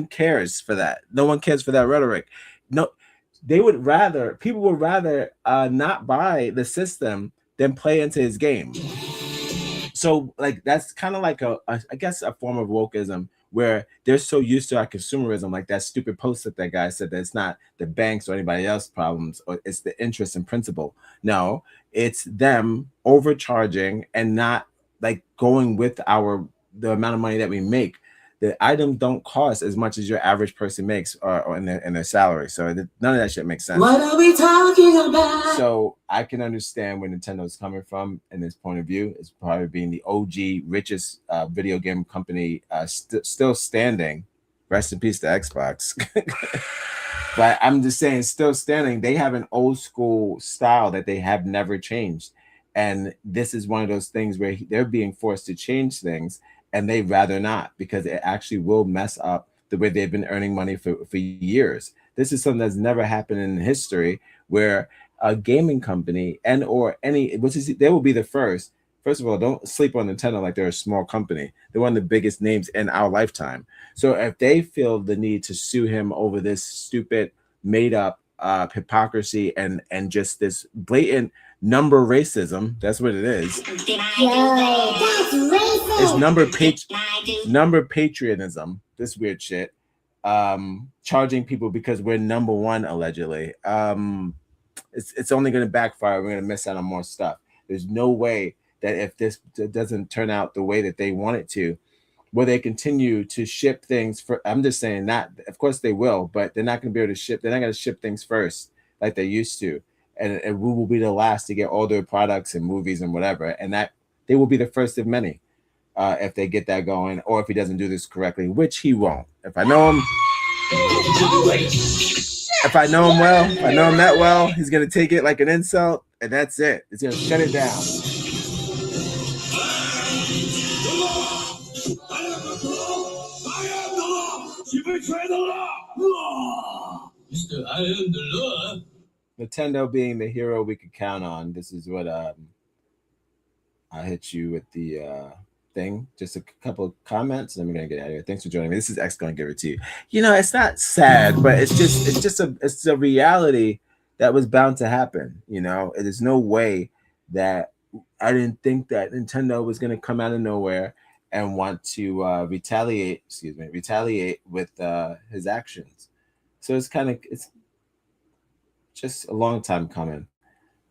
cares for that. No one cares for that rhetoric. No, people would rather not buy the system than play into his game. So like that's kind of like I guess a form of wokeism, where they're so used to our consumerism, like that stupid post that guy said that it's not the banks or anybody else's problems, or it's the interest and principle. No, it's them overcharging and not like going with the amount of money that we make. The items don't cost as much as your average person makes or in their salary. So none of that shit makes sense. What are we talking about? So I can understand where Nintendo is coming from in this point of view. It's probably being the OG richest video game company still standing. Rest in peace to Xbox. But I'm just saying, still standing, they have an old school style that they have never changed. And this is one of those things where they're being forced to change things, and they'd rather not, because it actually will mess up the way they've been earning money for years. This is something that's never happened in history, where a gaming company and or any, which is, they will be the first. First of all, don't sleep on Nintendo like they're a small company. They're one of the biggest names in our lifetime. So if they feel the need to sue him over this stupid, made up hypocrisy and just this blatant number racism, that's what it is. It's number patriotism, this weird shit. Charging people because we're number one, allegedly. It's only going to backfire. We're going to miss out on more stuff. There's no way that if this doesn't turn out the way that they want it to, will they continue to ship things for, I'm just saying, not, of course they will, but they're not going to be able to ship, they're not going to ship things first like they used to. And we will be the last to get all their products and movies and whatever. And that they will be the first of many if they get that going, or if he doesn't do this correctly, which he won't. If I know him, if I know him well, if I know him that well, he's going to take it like an insult, and that's it. It's going to shut it down. You betray the law. Mr. I am the law. Nintendo being the hero we could count on. This is what I hit you with the thing. Just a couple of comments, and then we're gonna get out of here. Thanks for joining me. This is X gonna give it to you. You know, it's not sad, but it's a reality that was bound to happen. You know, there's no way that I didn't think that Nintendo was gonna come out of nowhere and want to retaliate with his actions. So it's just a long time coming,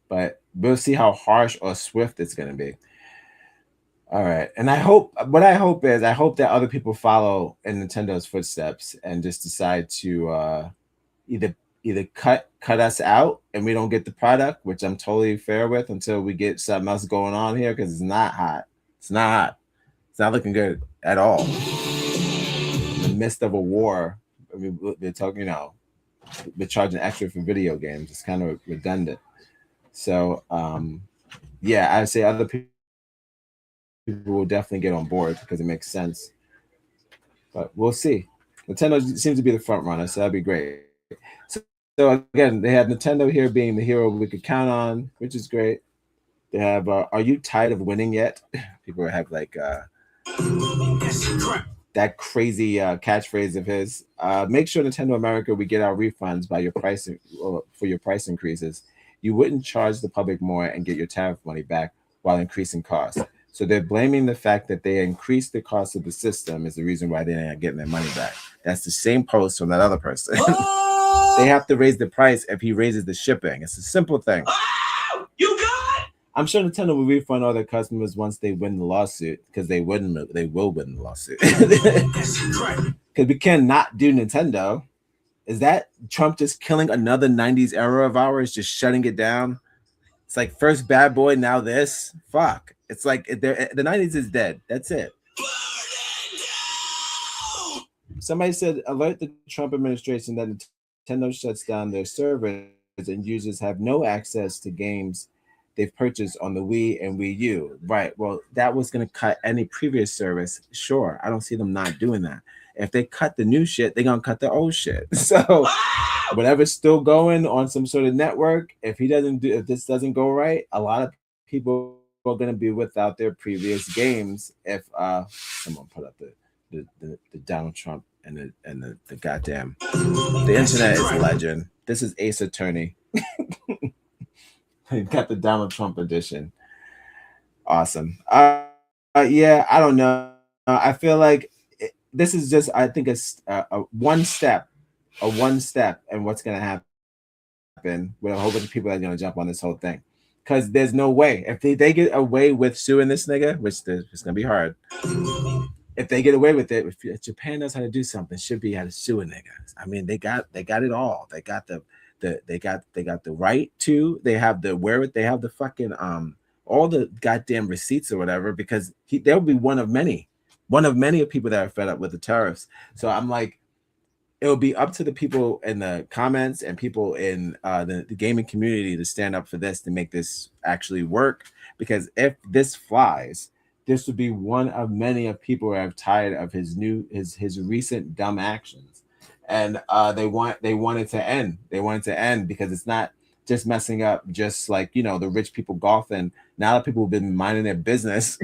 but we'll see how harsh or swift it's going to be. All right. And I hope that other people follow in Nintendo's footsteps and just decide to either cut us out and we don't get the product, which I'm totally fair with, until we get something else going on here, because it's not hot. It's not looking good at all. In the midst of a war, I mean, they're talking, they're charging extra for video games. It's kind of redundant. So, yeah, I'd say other people will definitely get on board because it makes sense. But we'll see. Nintendo seems to be the front runner, so that'd be great. So again, they have Nintendo here being the hero we could count on, which is great. They have, are you tired of winning yet? People have like that crazy catchphrase of his. Make sure Nintendo America, we get our refunds by your price for your price increases. You wouldn't charge the public more and get your tariff money back while increasing costs. So they're blaming the fact that they increased the cost of the system as the reason why they're not getting their money back. That's the same post from that other person. They have to raise the price if he raises the shipping. It's a simple thing. You got it. I'm sure Nintendo will refund all their customers once they win the lawsuit, because they will win the lawsuit. Because we cannot do Nintendo. Is that Trump just killing another 90s era of ours, just shutting it down? It's like first Bad Boy, now this. Fuck. It's like the 90s is dead. That's it. Somebody said, alert the Trump administration that Nintendo shuts down their servers and users have no access to games they've purchased on the Wii and Wii U. Right. Well, that was going to cut any previous service. Sure. I don't see them not doing that. If they cut the new shit, they're going to cut the old shit. So whatever's still going on some sort of network, if this doesn't go right, a lot of people are going to be without their previous games. If someone put up the Donald Trump and the goddamn, the internet is a legend. This is Ace Attorney. Got the Donald Trump edition. Awesome. Yeah, I don't know. I feel like this is just, I think it's a one step, and what's going to happen with a whole bunch of people that are going to jump on this whole thing. Because there's no way. If they get away with suing this nigga, which it's going to be hard. If they get away with it, if Japan knows how to do something, should be how to sue a nigga. I mean, they got it all. They got they got the right to, they have the fucking all the goddamn receipts or whatever, because they'll be one of many of people that are fed up with the tariffs. So I'm like, it'll be up to the people in the comments and people in the gaming community to stand up for this, to make this actually work. Because if this flies, this would be one of many of people who are tired of his recent dumb actions, and they want it to end. They want it to end because it's not just messing up just like the rich people golfing. Now that people have been minding their business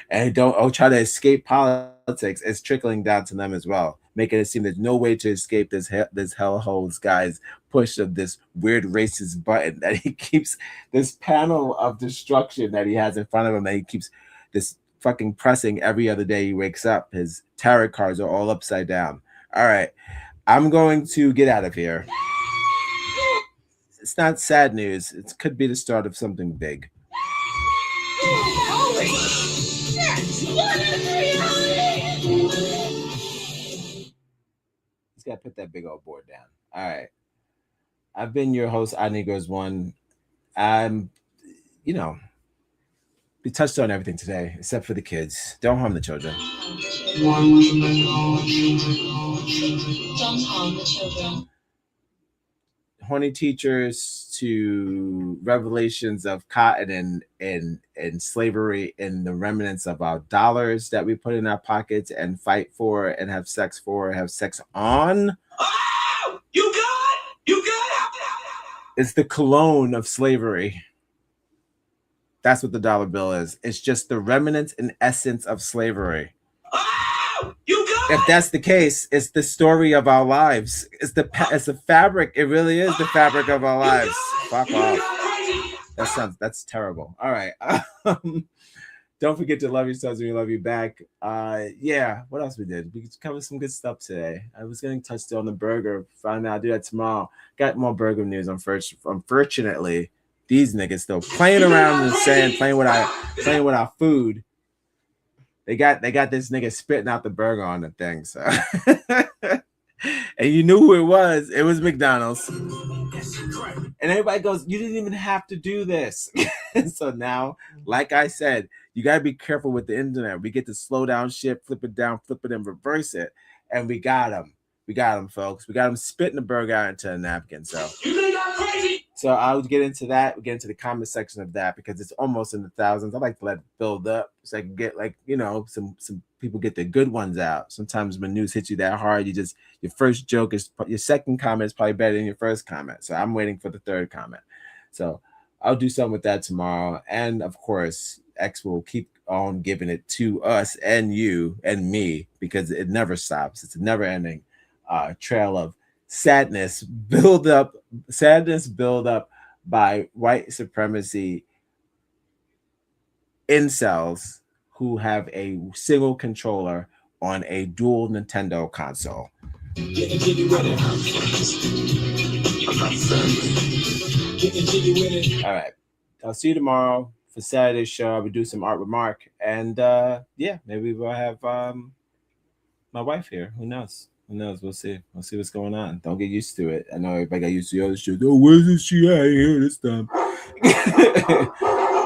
and don't try to escape politics, it's trickling down to them as well, making it seem there's no way to escape this hellhole's guy's push of this weird racist button that he keeps, this panel of destruction that he has in front of him that he keeps this fucking pressing every other day he wakes up. His tarot cards are all upside down. All right, I'm going to get out of here. It's not sad news. It could be the start of something big. Holy shit! 1 and 3, He's got to put that big old board down. All right. I've been your host, NEGROZ ON. We touched on everything today, except for the kids. Don't harm the children. Don't harm the children. Horny teachers to revelations of cotton and slavery and the remnants of our dollars that we put in our pockets and fight for and have sex on. Oh, you good? You good? It's the cologne of slavery. That's what the dollar bill is. It's just the remnants and essence of slavery. Oh, you good? If that's the case, it's the story of our lives. It's the fabric. It really is the fabric of our lives. Fuck off. That's terrible. All right. Don't forget to love yourselves when you love you back. Yeah. What else we did? We covered some good stuff today. I was getting touched on the burger. Found out I'll do that tomorrow. Got more burger news. Unfortunately, these niggas still playing around in the sand, playing with our food. They got this nigga spitting out the burger on the thing. So, and you knew who it was. It was McDonald's. And everybody goes, "You didn't even have to do this." So now, like I said, you gotta be careful with the internet. We get to slow down shit, flip it down, flip it, and reverse it. And we got them. We got them, folks. We got them spitting the burger out into a napkin. So I'll get into that. We'll get into the comment section of that because it's almost in the thousands. I like to let it build up so I can get some people get the good ones out. Sometimes when news hits you that hard, your first joke is your second comment is probably better than your first comment. So I'm waiting for the third comment. So I'll do something with that tomorrow. And of course, X will keep on giving it to us and you and me because it never stops. It's a never ending trail of sadness build up by white supremacy incels who have a single controller on a dual Nintendo console. All right, I'll see you tomorrow for Saturday's show. I'll be doing some art with Mark, and maybe we'll have my wife here. Who knows? We'll see. We'll see what's going on. Don't get used to it. I know everybody got used to the other shit. Oh, where's she at here this time?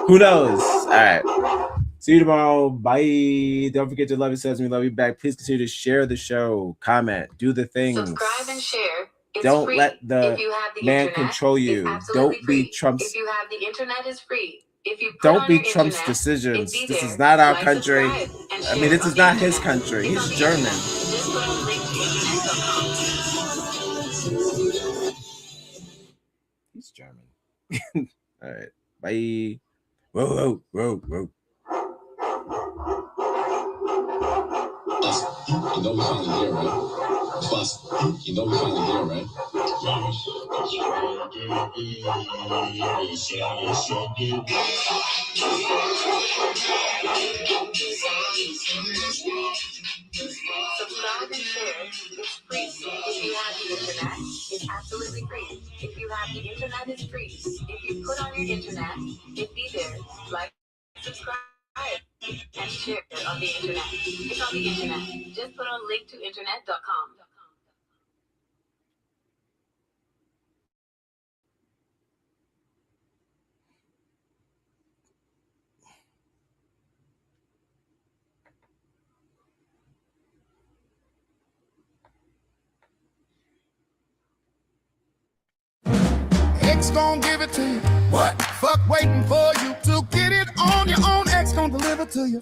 Who knows? All right. See you tomorrow. Bye. Don't forget to love yourselves and we love you back. Please continue to share the show, comment, do the things. Subscribe and share. It's Don't free. let the if you have the man internet, control you. Don't be Trump's. If you have the internet, it's free. If you Don't be Trump's decisions. This is not our country. I mean, this is not his country. He's German. He's German. All right. Bye. Whoa. You know we finally there, right? Plus, you know we finally there, right? Subscribe and share. It's free. If you have the internet, it's absolutely free. If you have the internet, it's free. If you put on your internet, it be there. Like, subscribe, and share it on the internet. It's on the internet. Just put on link to internet.com. X gon' give it to you. What? Fuck waiting for you to get it on your own. X gon' deliver to you.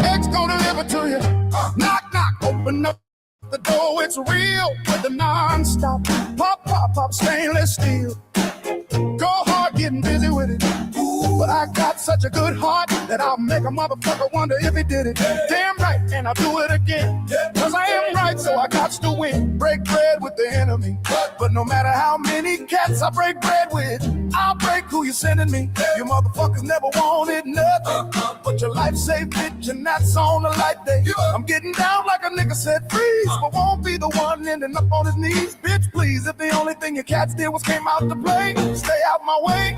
X gon' deliver to you. Knock, knock, open up the door. It's real with the non-stop. Pop, pop, pop, stainless steel. Go hard getting busy with it. But I got such a good heart that I'll make a motherfucker wonder if he did it. Damn right, and I'll do it again. Cause I am right, so I got to win. Break bread with the enemy. But no matter how many cats I break bread with, I'll break who you sending me. You motherfuckers never wanted nothing but your life saved, bitch, and that's on a light day. I'm getting down like a nigga said freeze, but won't be the one ending up on his knees. Bitch, please, if the only thing your cats did was came out to play, stay out my way.